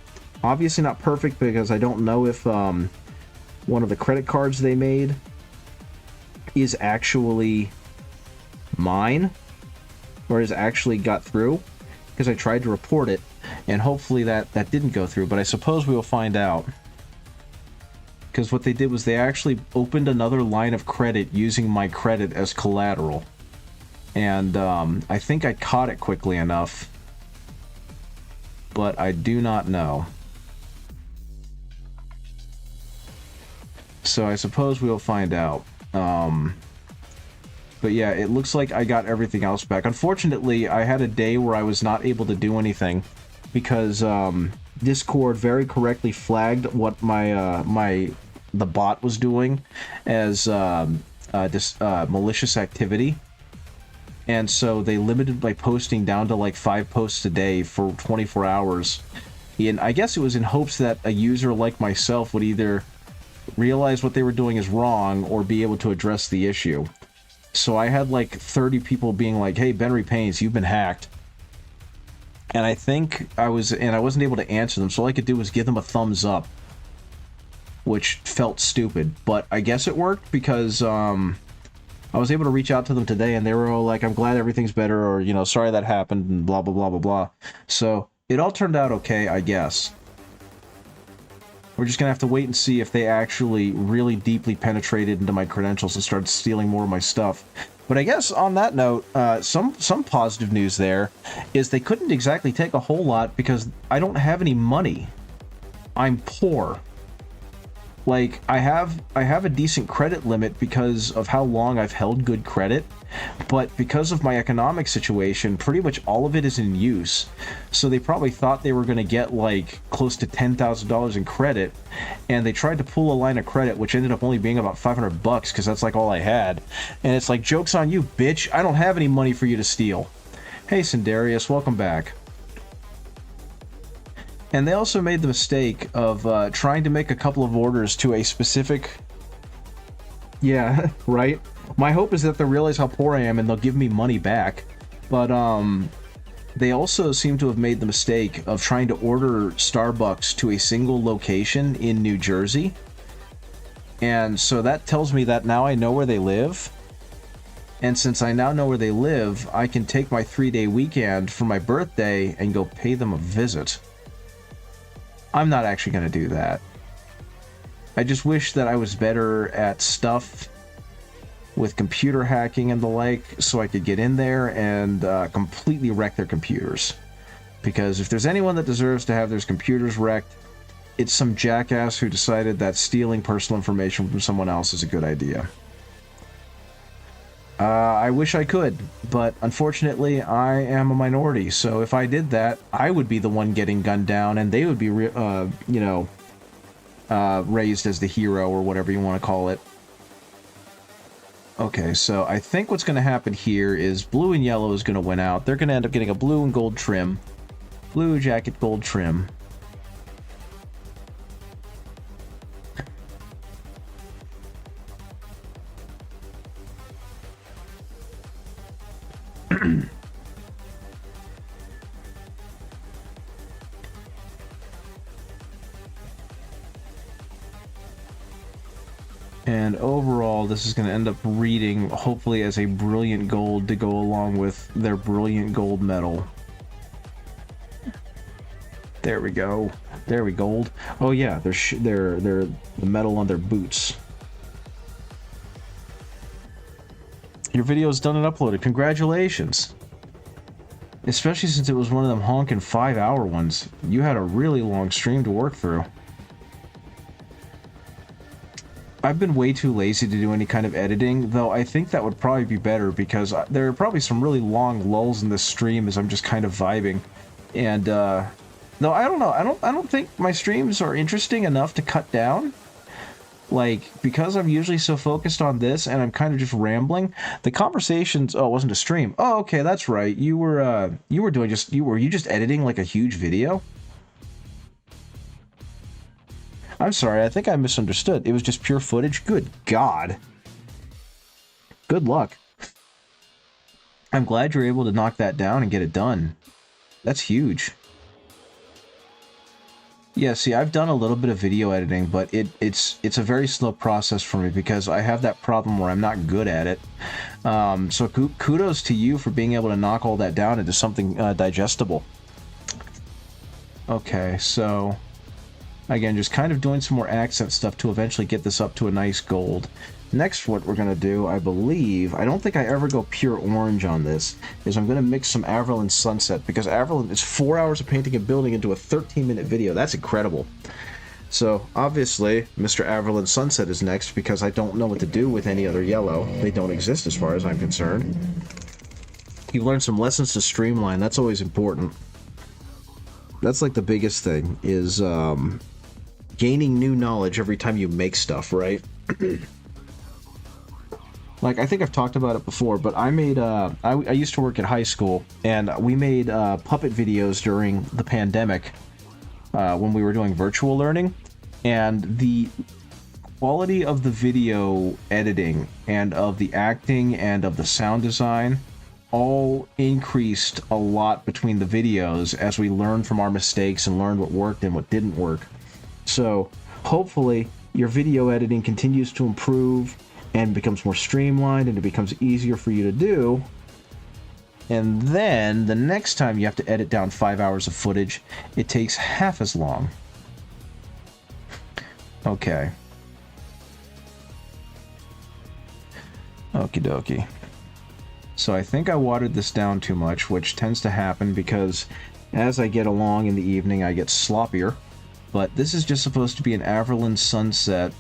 Obviously not perfect, because I don't know if one of the credit cards they made is actually mine, or has actually got through, because I tried to report it, and hopefully that didn't go through, but I suppose we will find out. Because what they did was they actually opened another line of credit using my credit as collateral. And I think I caught it quickly enough, but I do not know. So I suppose we'll find out. But yeah, it looks like I got everything else back. Unfortunately, I had a day where I was not able to do anything because Discord very correctly flagged what the bot was doing as this malicious activity. And so they limited my posting down to like 5 posts a day for 24 hours. And I guess it was in hopes that a user like myself would either realize what they were doing is wrong or be able to address the issue. So I had like 30 people being like, hey, Benry Paints, you've been hacked. And I think I wasn't able to answer them, so all I could do was give them a thumbs up, which felt stupid, but I guess it worked because I was able to reach out to them today, and they were all like, I'm glad everything's better, or, you know, sorry that happened, and blah, blah, blah, blah, blah. So it all turned out okay, I guess. We're just gonna have to wait and see if they actually really deeply penetrated into my credentials and started stealing more of my stuff. But I guess on that note, some positive news there is they couldn't exactly take a whole lot because I don't have any money. I'm poor. Like, I have a decent credit limit because of how long I've held good credit, but because of my economic situation, pretty much all of it is in use. So they probably thought they were going to get like close to $10,000 in credit, and they tried to pull a line of credit, which ended up only being about $500 because that's like all I had. And it's like, joke's on you, bitch. I don't have any money for you to steal. Hey, Sindarius, welcome back. And they also made the mistake of trying to make a couple of orders to a specific... Yeah, right? My hope is that they'll realize how poor I am and they'll give me money back. But they also seem to have made the mistake of trying to order Starbucks to a single location in New Jersey. And so that tells me that now I know where they live. And since I now know where they live, I can take my 3-day weekend for my birthday and go pay them a visit. I'm not actually going to do that. I just wish that I was better at stuff with computer hacking and the like, so I could get in there and completely wreck their computers. Because if there's anyone that deserves to have their computers wrecked, it's some jackass who decided that stealing personal information from someone else is a good idea. I wish I could, but unfortunately I am a minority, so if I did that, I would be the one getting gunned down, and they would be, raised as the hero, or whatever you want to call it. Okay, so I think what's going to happen here is blue and yellow is going to win out. They're going to end up getting a blue and gold trim. Blue jacket, gold trim. And overall, this is going to end up reading, hopefully, as a brilliant gold to go along with their brilliant gold medal. There we go. There we gold. Oh yeah, they're the medal on their boots. Your video is done and uploaded. Congratulations. Especially since it was one of them honking 5-hour ones. You had a really long stream to work through. I've been way too lazy to do any kind of editing, though I think that would probably be better because there are probably some really long lulls in this stream as I'm just kind of vibing. And no, I don't know. I don't think my streams are interesting enough to cut down. Like, because I'm usually so focused on this and I'm kind of just rambling, the conversations... Oh, it wasn't a stream. Oh, okay, that's right. You were doing just... Were you just editing like a huge video? I'm sorry, I think I misunderstood. It was just pure footage? Good God. Good luck. I'm glad you're able to knock that down and get it done. That's huge. Yeah, see, I've done a little bit of video editing, but it's a very slow process for me because I have that problem where I'm not good at it. So kudos to you for being able to knock all that down into something digestible. Okay, so... Again, just kind of doing some more accent stuff to eventually get this up to a nice gold. Next, what we're going to do, I believe, I don't think I ever go pure orange on this, is I'm going to mix some Averland Sunset, because Averland is 4 hours of painting a building into a 13-minute video. That's incredible. So, obviously, Mr. Averland Sunset is next, because I don't know what to do with any other yellow. They don't exist as far as I'm concerned. You've learned some lessons to streamline. That's always important. That's like the biggest thing, is gaining new knowledge every time you make stuff, right? Like, I think I've talked about it before, but I made, I used to work at high school, and we made puppet videos during the pandemic when we were doing virtual learning, and the quality of the video editing and of the acting and of the sound design all increased a lot between the videos as we learned from our mistakes and learned what worked and what didn't work. So hopefully your video editing continues to improve and becomes more streamlined and it becomes easier for you to do. And then the next time you have to edit down 5 hours of footage, it takes half as long. Okay. Okie dokie. So I think I watered this down too much, which tends to happen because as I get along in the evening, I get sloppier. But this is just supposed to be an Averland sunset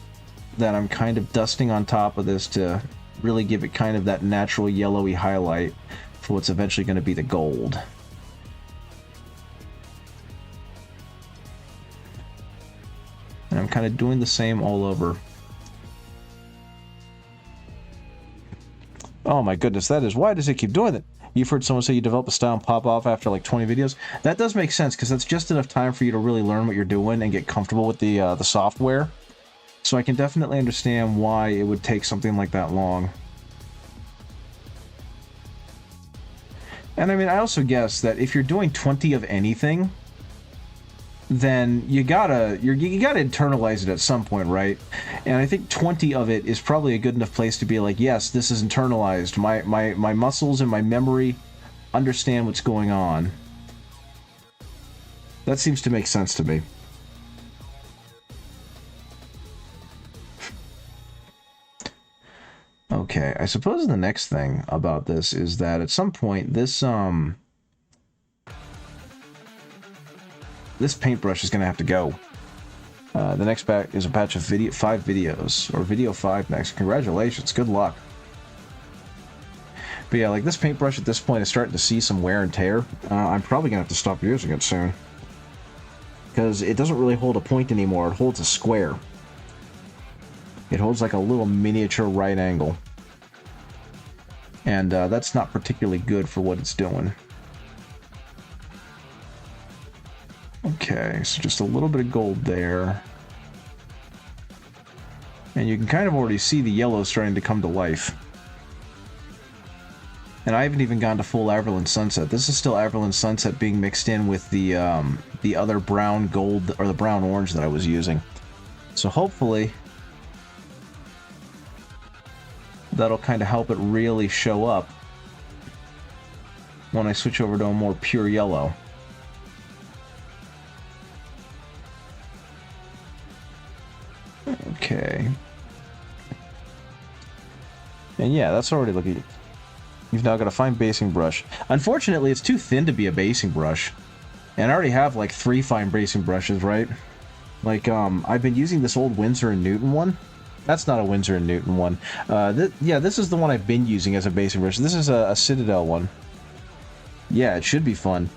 that I'm kind of dusting on top of this to really give it kind of that natural yellowy highlight for what's eventually going to be the gold. And I'm kind of doing the same all over. Oh my goodness, that is... Why does it keep doing it? You've heard someone say you develop a style and pop off after like 20 videos. That does make sense, because that's just enough time for you to really learn what you're doing and get comfortable with the software. So I can definitely understand why it would take something like that long. And I mean, I also guess that if you're doing 20 of anything, then you gotta internalize it at some point, right? And I think 20 of it is probably a good enough place to be like, yes, this is internalized. My muscles and my memory understand what's going on. That seems to make sense to me. Okay, I suppose the next thing about this is that at some point this paintbrush is going to have to go. The next batch is a batch of 5 videos, or video 5 next. Congratulations, good luck. But yeah, like this paintbrush at this point is starting to see some wear and tear. I'm probably going to have to stop using it soon. Because it doesn't really hold a point anymore, it holds a square. It holds like a little miniature right angle. And that's not particularly good for what it's doing. Okay, so just a little bit of gold there. And you can kind of already see the yellow starting to come to life. And I haven't even gone to full Averland Sunset. This is still Averland Sunset being mixed in with the other brown gold, or the brown orange that I was using. So hopefully that'll kind of help it really show up when I switch over to a more pure yellow. Okay. And yeah, that's already looking... You've now got a fine basing brush. Unfortunately, it's too thin to be a basing brush. And I already have like 3 fine basing brushes, right? Like, I've been using this old Winsor & Newton one. That's not a Winsor & Newton one. Yeah, this is the one I've been using as a basing brush. This is a Citadel one. Yeah, it should be fun.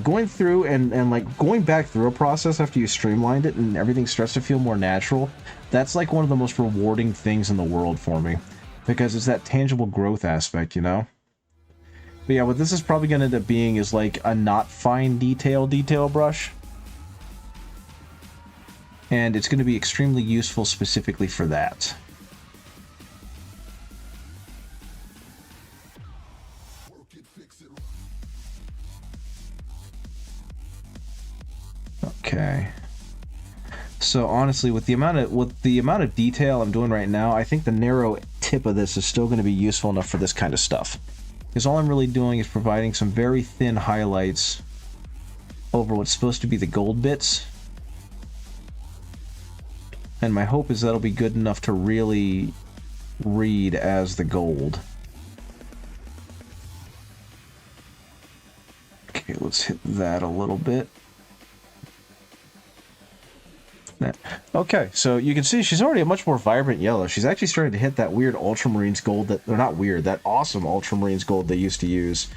Going through and like going back through a process after you streamlined it and everything starts to feel more natural, that's like one of the most rewarding things in the world for me. Because it's that tangible growth aspect, you know? But yeah, what this is probably going to end up being is like a not fine detail brush. And it's going to be extremely useful specifically for that. Okay. So honestly, with the amount of detail I'm doing right now, I think the narrow tip of this is still going to be useful enough for this kind of stuff. Because all I'm really doing is providing some very thin highlights over what's supposed to be the gold bits. And my hope is that'll be good enough to really read as the gold. Okay, let's hit that a little bit. Okay, so you can see she's already a much more vibrant yellow. She's actually starting to hit that weird Ultramarines gold that, or not weird, that awesome Ultramarines gold they used to use.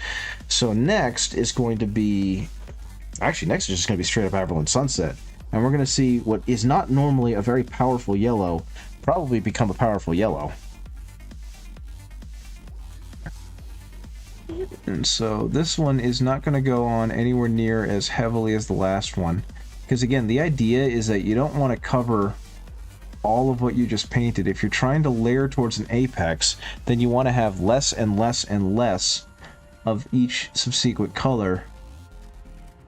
So next is going to be, actually next is just going to be straight up Averland Sunset. And we're going to see what is not normally a very powerful yellow probably become a powerful yellow. And so this one is not going to go on anywhere near as heavily as the last one. Because again, the idea is that you don't want to cover all of what you just painted. If you're trying to layer towards an apex, then you want to have less and less and less of each subsequent color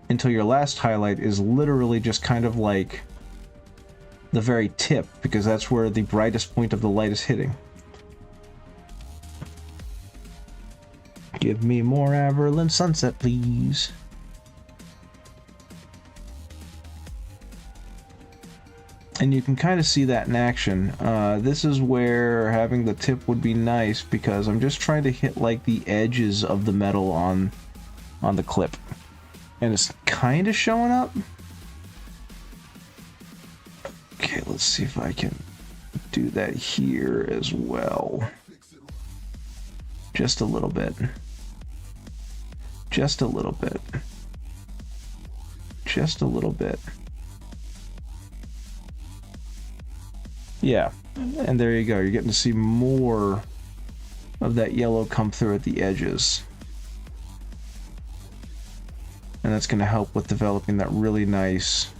until your last highlight is literally just kind of like the very tip, because that's where the brightest point of the light is hitting. Give me more Averland Sunset, please. And you can kind of see that in action. This is where having the tip would be nice, because I'm just trying to hit like the edges of the metal on the clip. And it's kind of showing up. Okay, let's see if I can do that here as well. Just a little bit. Just a little bit. Just a little bit. Yeah, and there you go. You're getting to see more of that yellow come through at the edges. And that's going to help with developing that really nice,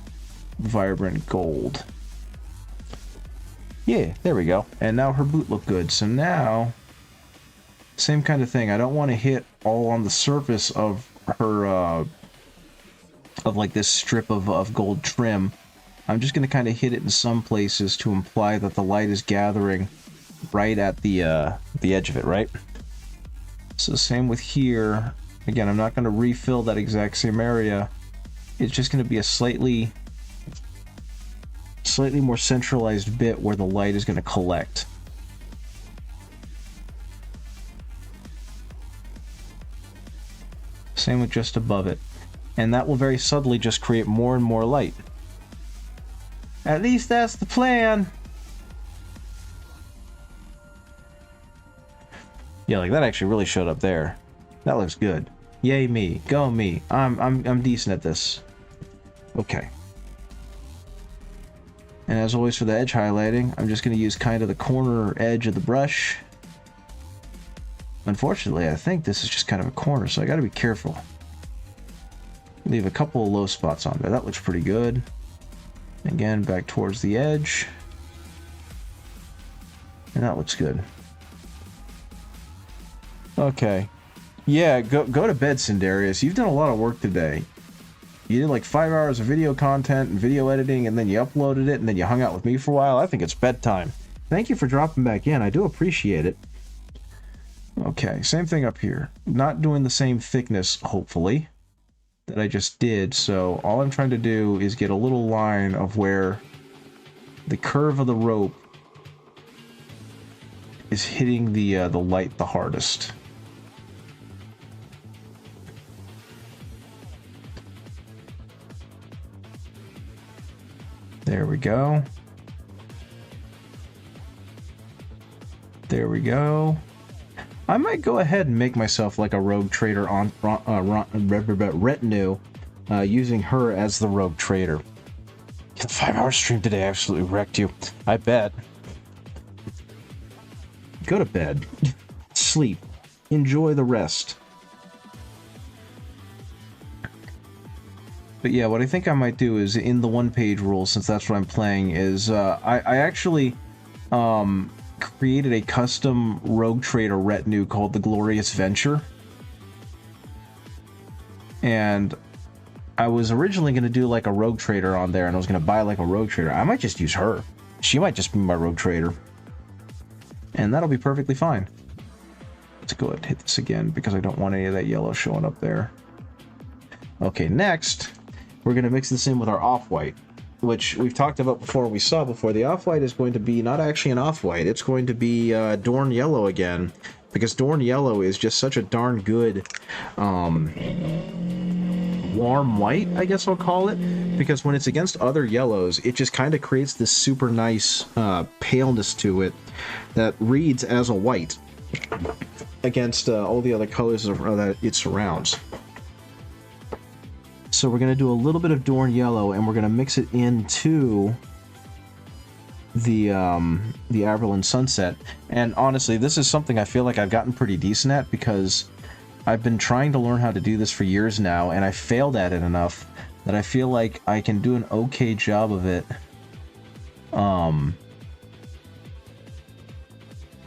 vibrant gold. Yeah, there we go. And now her boot looked good. So now, same kind of thing. I don't want to hit all on the surface of her, of like this strip of gold trim. I'm just going to kind of hit it in some places to imply that the light is gathering right at the edge of it, right? So same with here. Again, I'm not going to refill that exact same area. It's just going to be a slightly more centralized bit where the light is going to collect. Same with just above it. And that will very subtly just create more and more light. At least that's the plan. Yeah, like that actually really showed up there. That looks good. Yay me. Go me. I'm decent at this. Okay. And as always for the edge highlighting, I'm just going to use kind of the corner edge of the brush. Unfortunately, I think this is just kind of a corner, so I got to be careful. Leave a couple of low spots on there. That looks pretty good. Again, back towards the edge. And that looks good. Okay. Yeah, go to bed, Cindarius. You've done a lot of work today. You did like 5 hours of video content and video editing, and then you uploaded it, and then you hung out with me for a while. I think it's bedtime. Thank you for dropping back in. I do appreciate it. Okay, same thing up here. Not doing the same thickness, hopefully, that I just did. So all I'm trying to do is get a little line of where the curve of the rope is hitting the light the hardest. There we go. There we go. I might go ahead and make myself like a rogue trader on retinue, using her as the rogue trader. The 5-hour stream today absolutely wrecked you. I bet. Go to bed. Sleep. Enjoy the rest. But yeah, what I think I might do is, in the one-page rule, since that's what I'm playing, is I actually created a custom rogue trader retinue called the Glorious Venture. And I was originally going to do like a rogue trader on there, and I was going to buy like a rogue trader. I might just use her. She might just be my rogue trader. And that'll be perfectly fine. Let's go ahead and hit this again, because I don't want any of that yellow showing up there. Okay, next, we're going to mix this in with our off-white, which we've talked about before, we saw before. The off-white is going to be not actually an off-white, it's going to be Dorn Yellow again, because Dorn Yellow is just such a darn good warm white, I guess I'll call it, because when it's against other yellows, it just kind of creates this super nice paleness to it that reads as a white against all the other colors that it surrounds. So we're going to do a little bit of Dorn Yellow, and we're going to mix it into the Averland Sunset. And honestly, this is something I feel like I've gotten pretty decent at, because I've been trying to learn how to do this for years now, and I failed at it enough that I feel like I can do an okay job of it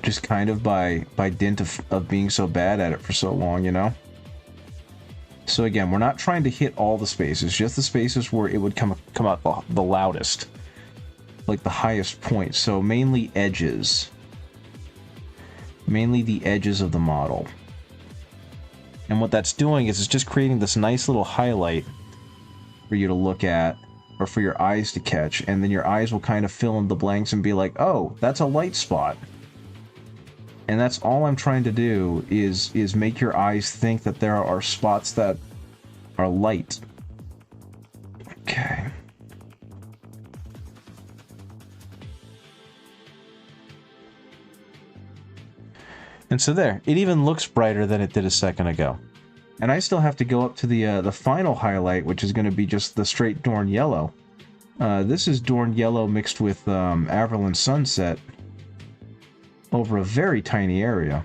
just kind of by dint of being so bad at it for so long, you know? So again, we're not trying to hit all the spaces, just the spaces where it would come out the loudest, like the highest point. So mainly edges. Mainly the edges of the model. And what that's doing is it's just creating this nice little highlight for you to look at, or for your eyes to catch, and then your eyes will kind of fill in the blanks and be like, oh, that's a light spot. And that's all I'm trying to do is make your eyes think that there are spots that are light. Okay. And so there, it even looks brighter than it did a second ago. And I still have to go up to the final highlight, which is going to be just the straight Dorn Yellow. This is Dorn Yellow mixed with Averland Sunset over a very tiny area.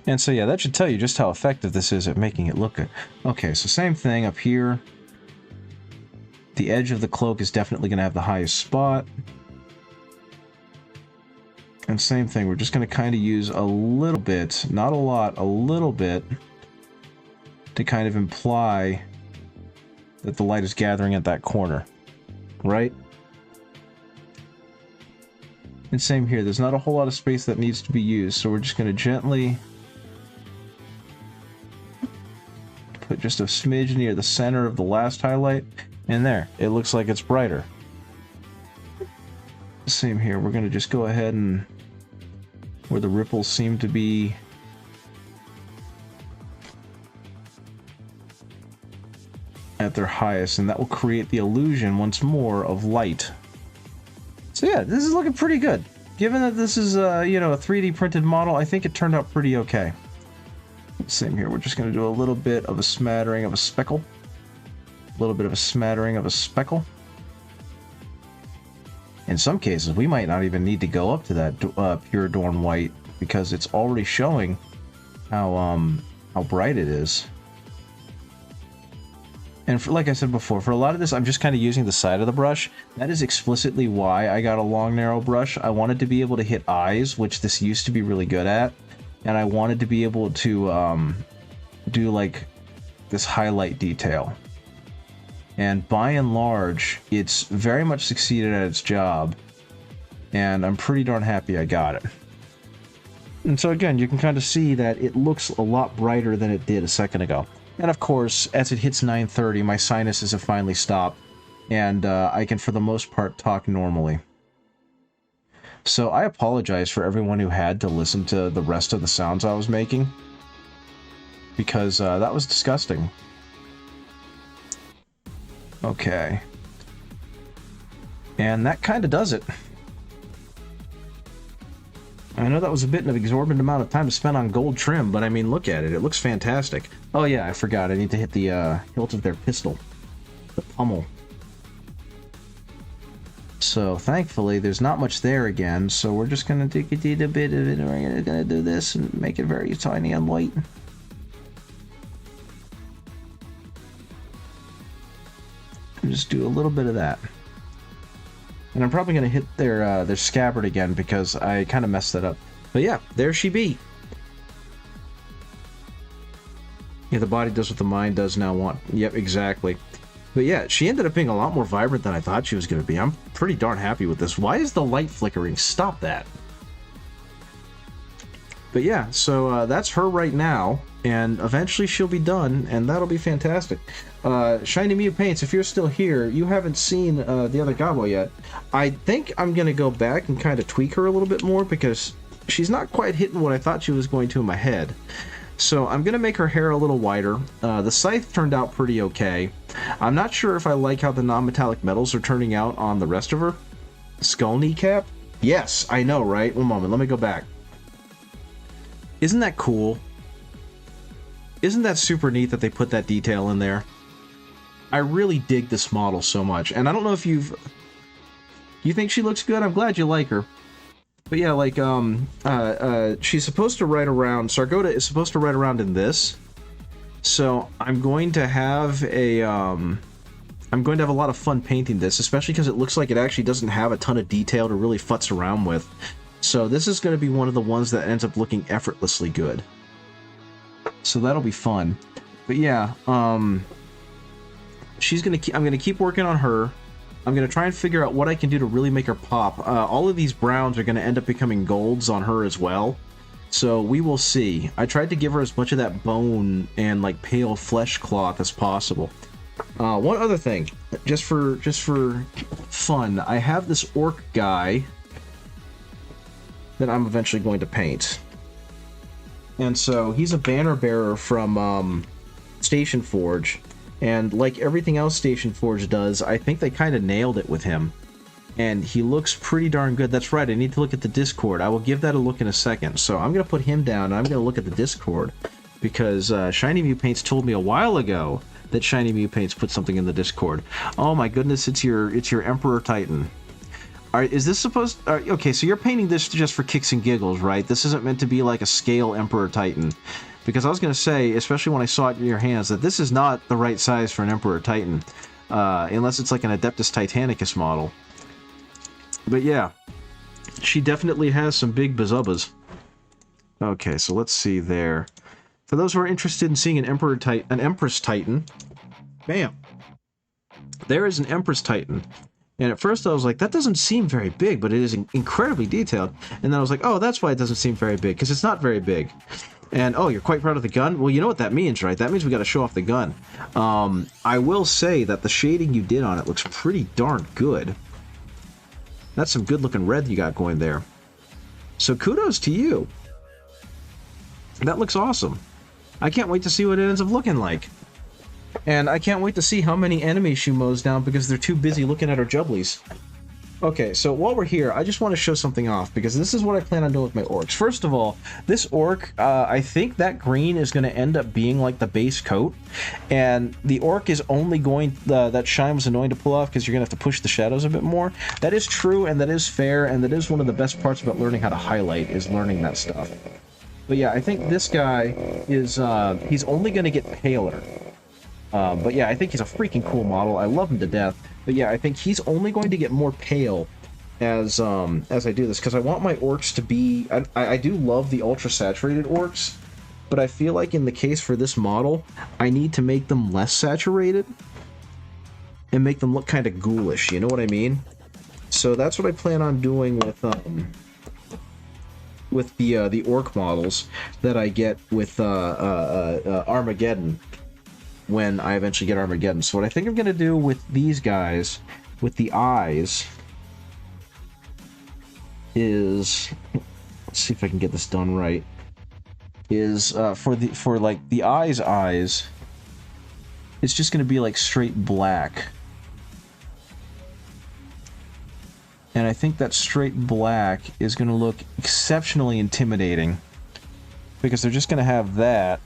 And so yeah, that should tell you just how effective this is at making it look good. Okay, so same thing up here. The edge of the cloak is definitely going to have the highest spot. And same thing, we're just going to kind of use a little bit, not a lot, a little bit, to kind of imply that the light is gathering at that corner, right? And same here, there's not a whole lot of space that needs to be used, so we're just going to gently put just a smidge near the center of the last highlight, and there, it looks like it's brighter. Same here, we're going to just go ahead and where the ripples seem to be at their highest, and that will create the illusion once more of light. So yeah, this is looking pretty good. Given that this is you know, a 3D printed model, I think it turned out pretty okay. Same here, we're just going to do a little bit of a smattering of a speckle. A little bit of a smattering of a speckle. In some cases, we might not even need to go up to that pure Dorn White, because it's already showing how bright it is. And for, like I said before, for a lot of this, I'm just kind of using the side of the brush. That is explicitly why I got a long, narrow brush. I wanted to be able to hit eyes, which this used to be really good at. And I wanted to be able to do, like, this highlight detail. And by and large, it's very much succeeded at its job. And I'm pretty darn happy I got it. And so again, you can kind of see that it looks a lot brighter than it did a second ago. And of course, as it hits 9:30, my sinuses have finally stopped. And I can, for the most part, talk normally. So I apologize for everyone who had to listen to the rest of the sounds I was making. Because that was disgusting. Okay. And that kind of does it. I know that was a bit of an exorbitant amount of time to spend on gold trim, but I mean, look at it. It looks fantastic. Oh yeah, I forgot. I need to hit the hilt of their pistol. The pummel. So, thankfully, there's not much there again, so we're just going to take a bit of it, and we're going to do this and make it very tiny and light. Just do a little bit of that. And I'm probably going to hit their scabbard again because I kind of messed that up. But yeah, there she be. Yeah, the body does what the mind does now want. Yep, exactly. But yeah, she ended up being a lot more vibrant than I thought she was going to be. I'm pretty darn happy with this. Why is the light flickering? Stop that. But yeah, so that's her right now. And eventually she'll be done, and that'll be fantastic. Shiny Mew Paints, if you're still here, you haven't seen the other Gobbo yet. I think I'm going to go back and kind of tweak her a little bit more, because she's not quite hitting what I thought she was going to in my head. So I'm going to make her hair a little wider. The scythe turned out pretty okay. I'm not sure if I like how the non-metallic metals are turning out on the rest of her. Skull kneecap? Yes, I know, right? One moment, let me go back. Isn't that cool? Isn't that super neat that they put that detail in there? I really dig this model so much, and I don't know if you think she looks good? I'm glad you like her. But yeah, like, she's supposed to ride around, Sargotta is supposed to ride around in this. So I'm going to have a I'm going to have a lot of fun painting this, especially because it looks like it actually doesn't have a ton of detail to really futz around with. So this is going to be one of the ones that ends up looking effortlessly good. So that'll be fun. But yeah, she's gonna I'm gonna keep working on her. I'm gonna try and figure out what I can do to really make her pop. All of these browns are gonna end up becoming golds on her as well. So we will see. I tried to give her as much of that bone and like pale flesh cloth as possible. One other thing, just for fun, I have this orc guy that I'm eventually going to paint. And so he's a banner bearer from Station Forge, and like everything else Station Forge does, I think they kind of nailed it with him. And he looks pretty darn good. That's right, I need to look at the Discord. I will give that a look in a second. So I'm going to put him down, and I'm going to look at the Discord, because Shiny Mew Paints told me a while ago that Shiny Mew Paints put something in the Discord. Oh my goodness, it's your Emperor Titan. Alright, is this supposed... okay, so you're painting this just for kicks and giggles, right? This isn't meant to be like a scale Emperor Titan. Because I was going to say, especially when I saw it in your hands, that this is not the right size for an Emperor Titan. Unless it's like an Adeptus Titanicus model. But yeah, she definitely has some big bazubbas. Okay, so let's see there. For those who are interested in seeing an Empress Titan, bam! There is an Empress Titan. And at first I was like, that doesn't seem very big, but it is incredibly detailed. And then I was like, oh, that's why it doesn't seem very big, because it's not very big. And, oh, you're quite proud of the gun? Well, you know what that means, right? That means we got to show off the gun. I will say that the shading you did on it looks pretty darn good. That's some good-looking red you got going there. So kudos to you. That looks awesome. I can't wait to see what it ends up looking like. And I can't wait to see how many enemies she mows down because they're too busy looking at her jubblies. Okay, so while we're here, I just want to show something off, because this is what I plan on doing with my orcs. First of all, this orc, I think that green is going to end up being like the base coat, and the orc is only going, that shine was annoying to pull off because you're going to have to push the shadows a bit more. That is true, and that is fair, and that is one of the best parts about learning how to highlight, is learning that stuff. But yeah, I think this guy is, he's only going to get paler. But yeah, I think he's a freaking cool model. I love him to death. But yeah, I think he's only going to get more pale as I do this, because I want my orcs to be... I do love the ultra-saturated orcs, but I feel like in the case for this model, I need to make them less saturated and make them look kind of ghoulish, you know what I mean? So that's what I plan on doing with the orc models that I get with Armageddon, when I eventually get Armageddon. So what I think I'm going to do with these guys, with the eyes, is... let's see if I can get this done right. Is, for the eyes, it's just going to be like straight black. And I think that straight black is going to look exceptionally intimidating, because they're just going to have that.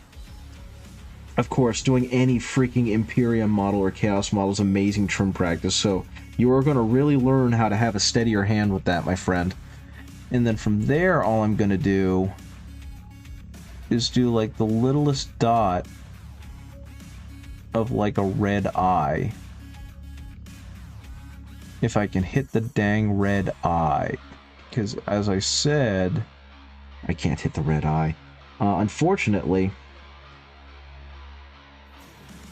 Of course, doing any freaking Imperium model or Chaos model is amazing trim practice, so you are going to really learn how to have a steadier hand with that, my friend. And then from there, all I'm going to do is do like the littlest dot of like a red eye. If I can hit the dang red eye. Because, as I said, I can't hit the red eye. Unfortunately,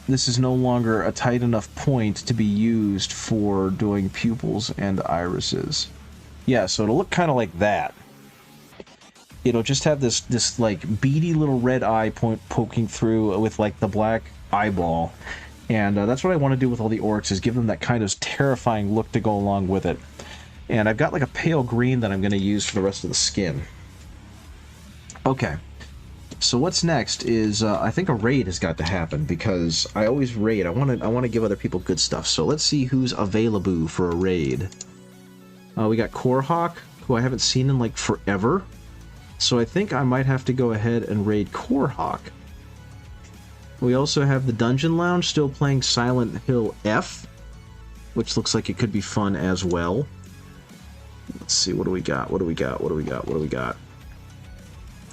this is no longer a tight enough point to be used for doing pupils and irises. Yeah, so it'll look kind of like that. It'll just have this like beady little red eye point poking through with like the black eyeball. And that's what I want to do with all the orcs, is give them that kind of terrifying look to go along with it. And I've got like a pale green that I'm going to use for the rest of the skin. Okay. So what's next is, I think a raid has got to happen, because I always raid. I want to give other people good stuff. So let's see who's available for a raid. We got Korhawk, who I haven't seen in like forever. So I think I might have to go ahead and raid Korhawk. We also have the Dungeon Lounge still playing Silent Hill F, which looks like it could be fun as well. Let's see, what do we got? What do we got? What do we got? What do we got?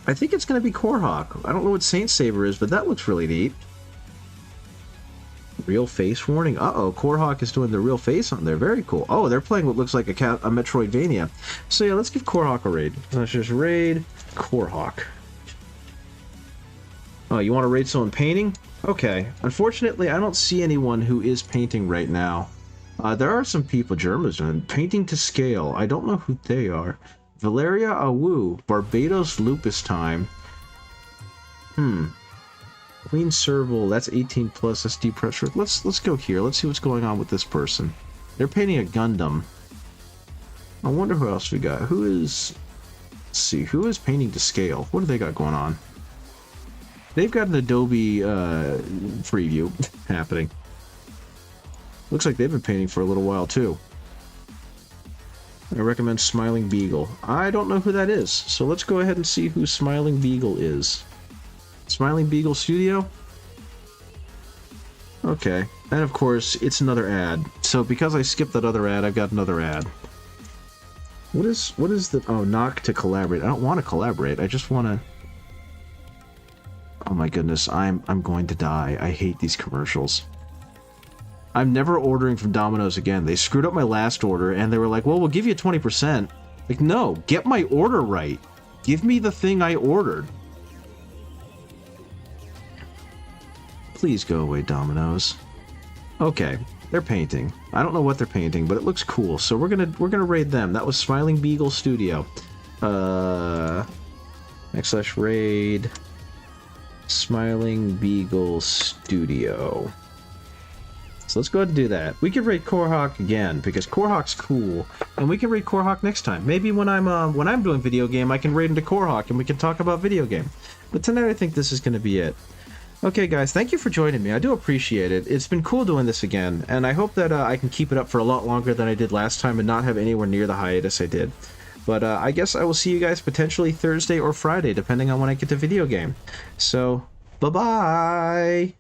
I think it's going to be Korhawk. I don't know what Saint Saber is, but that looks really neat. Real face warning? Uh-oh, Korhawk is doing the real face on there. Very cool. Oh, they're playing what looks like a Metroidvania. So yeah, let's give Korhawk a raid. Let's just raid Korhawk. Oh, you want to raid someone painting? Okay. Unfortunately, I don't see anyone who is painting right now. There are some people, Germans, painting to scale. I don't know who they are. Valeria Awu, Barbados Lupus Time. Queen Serval, that's 18 plus, that's deep pressure. Let's go here. Let's see what's going on with this person. They're painting a Gundam. I wonder who else we got. Who is... Let's see, who is painting to scale? What do they got going on? They've got an Adobe preview happening. Looks like they've been painting for a little while too. I recommend Smiling Beagle. I don't know who that is, so let's go ahead and see who Smiling Beagle is. Smiling Beagle Studio? Okay. And of course, it's another ad. So because I skipped that other ad, I've got another ad. What is the... Oh, knock to collaborate. I don't want to collaborate. I just want to... Oh my goodness, I'm going to die. I hate these commercials. I'm never ordering from Domino's again. They screwed up my last order, and they were like, well, we'll give you 20%. Like, no, get my order right. Give me the thing I ordered. Please go away, Domino's. Okay, they're painting. I don't know what they're painting, but it looks cool. So we're gonna raid them. That was Smiling Beagle Studio. /raid Smiling Beagle Studio. So let's go ahead and do that. We could raid Korhawk again because Korhawk's cool, and we can raid Korhawk next time. Maybe when I'm doing video game, I can raid into Korhawk and we can talk about video game. But tonight I think this is going to be it. Okay, guys, thank you for joining me. I do appreciate it. It's been cool doing this again, and I hope that I can keep it up for a lot longer than I did last time and not have anywhere near the hiatus I did. But I guess I will see you guys potentially Thursday or Friday, depending on when I get to video game. So, bye-bye!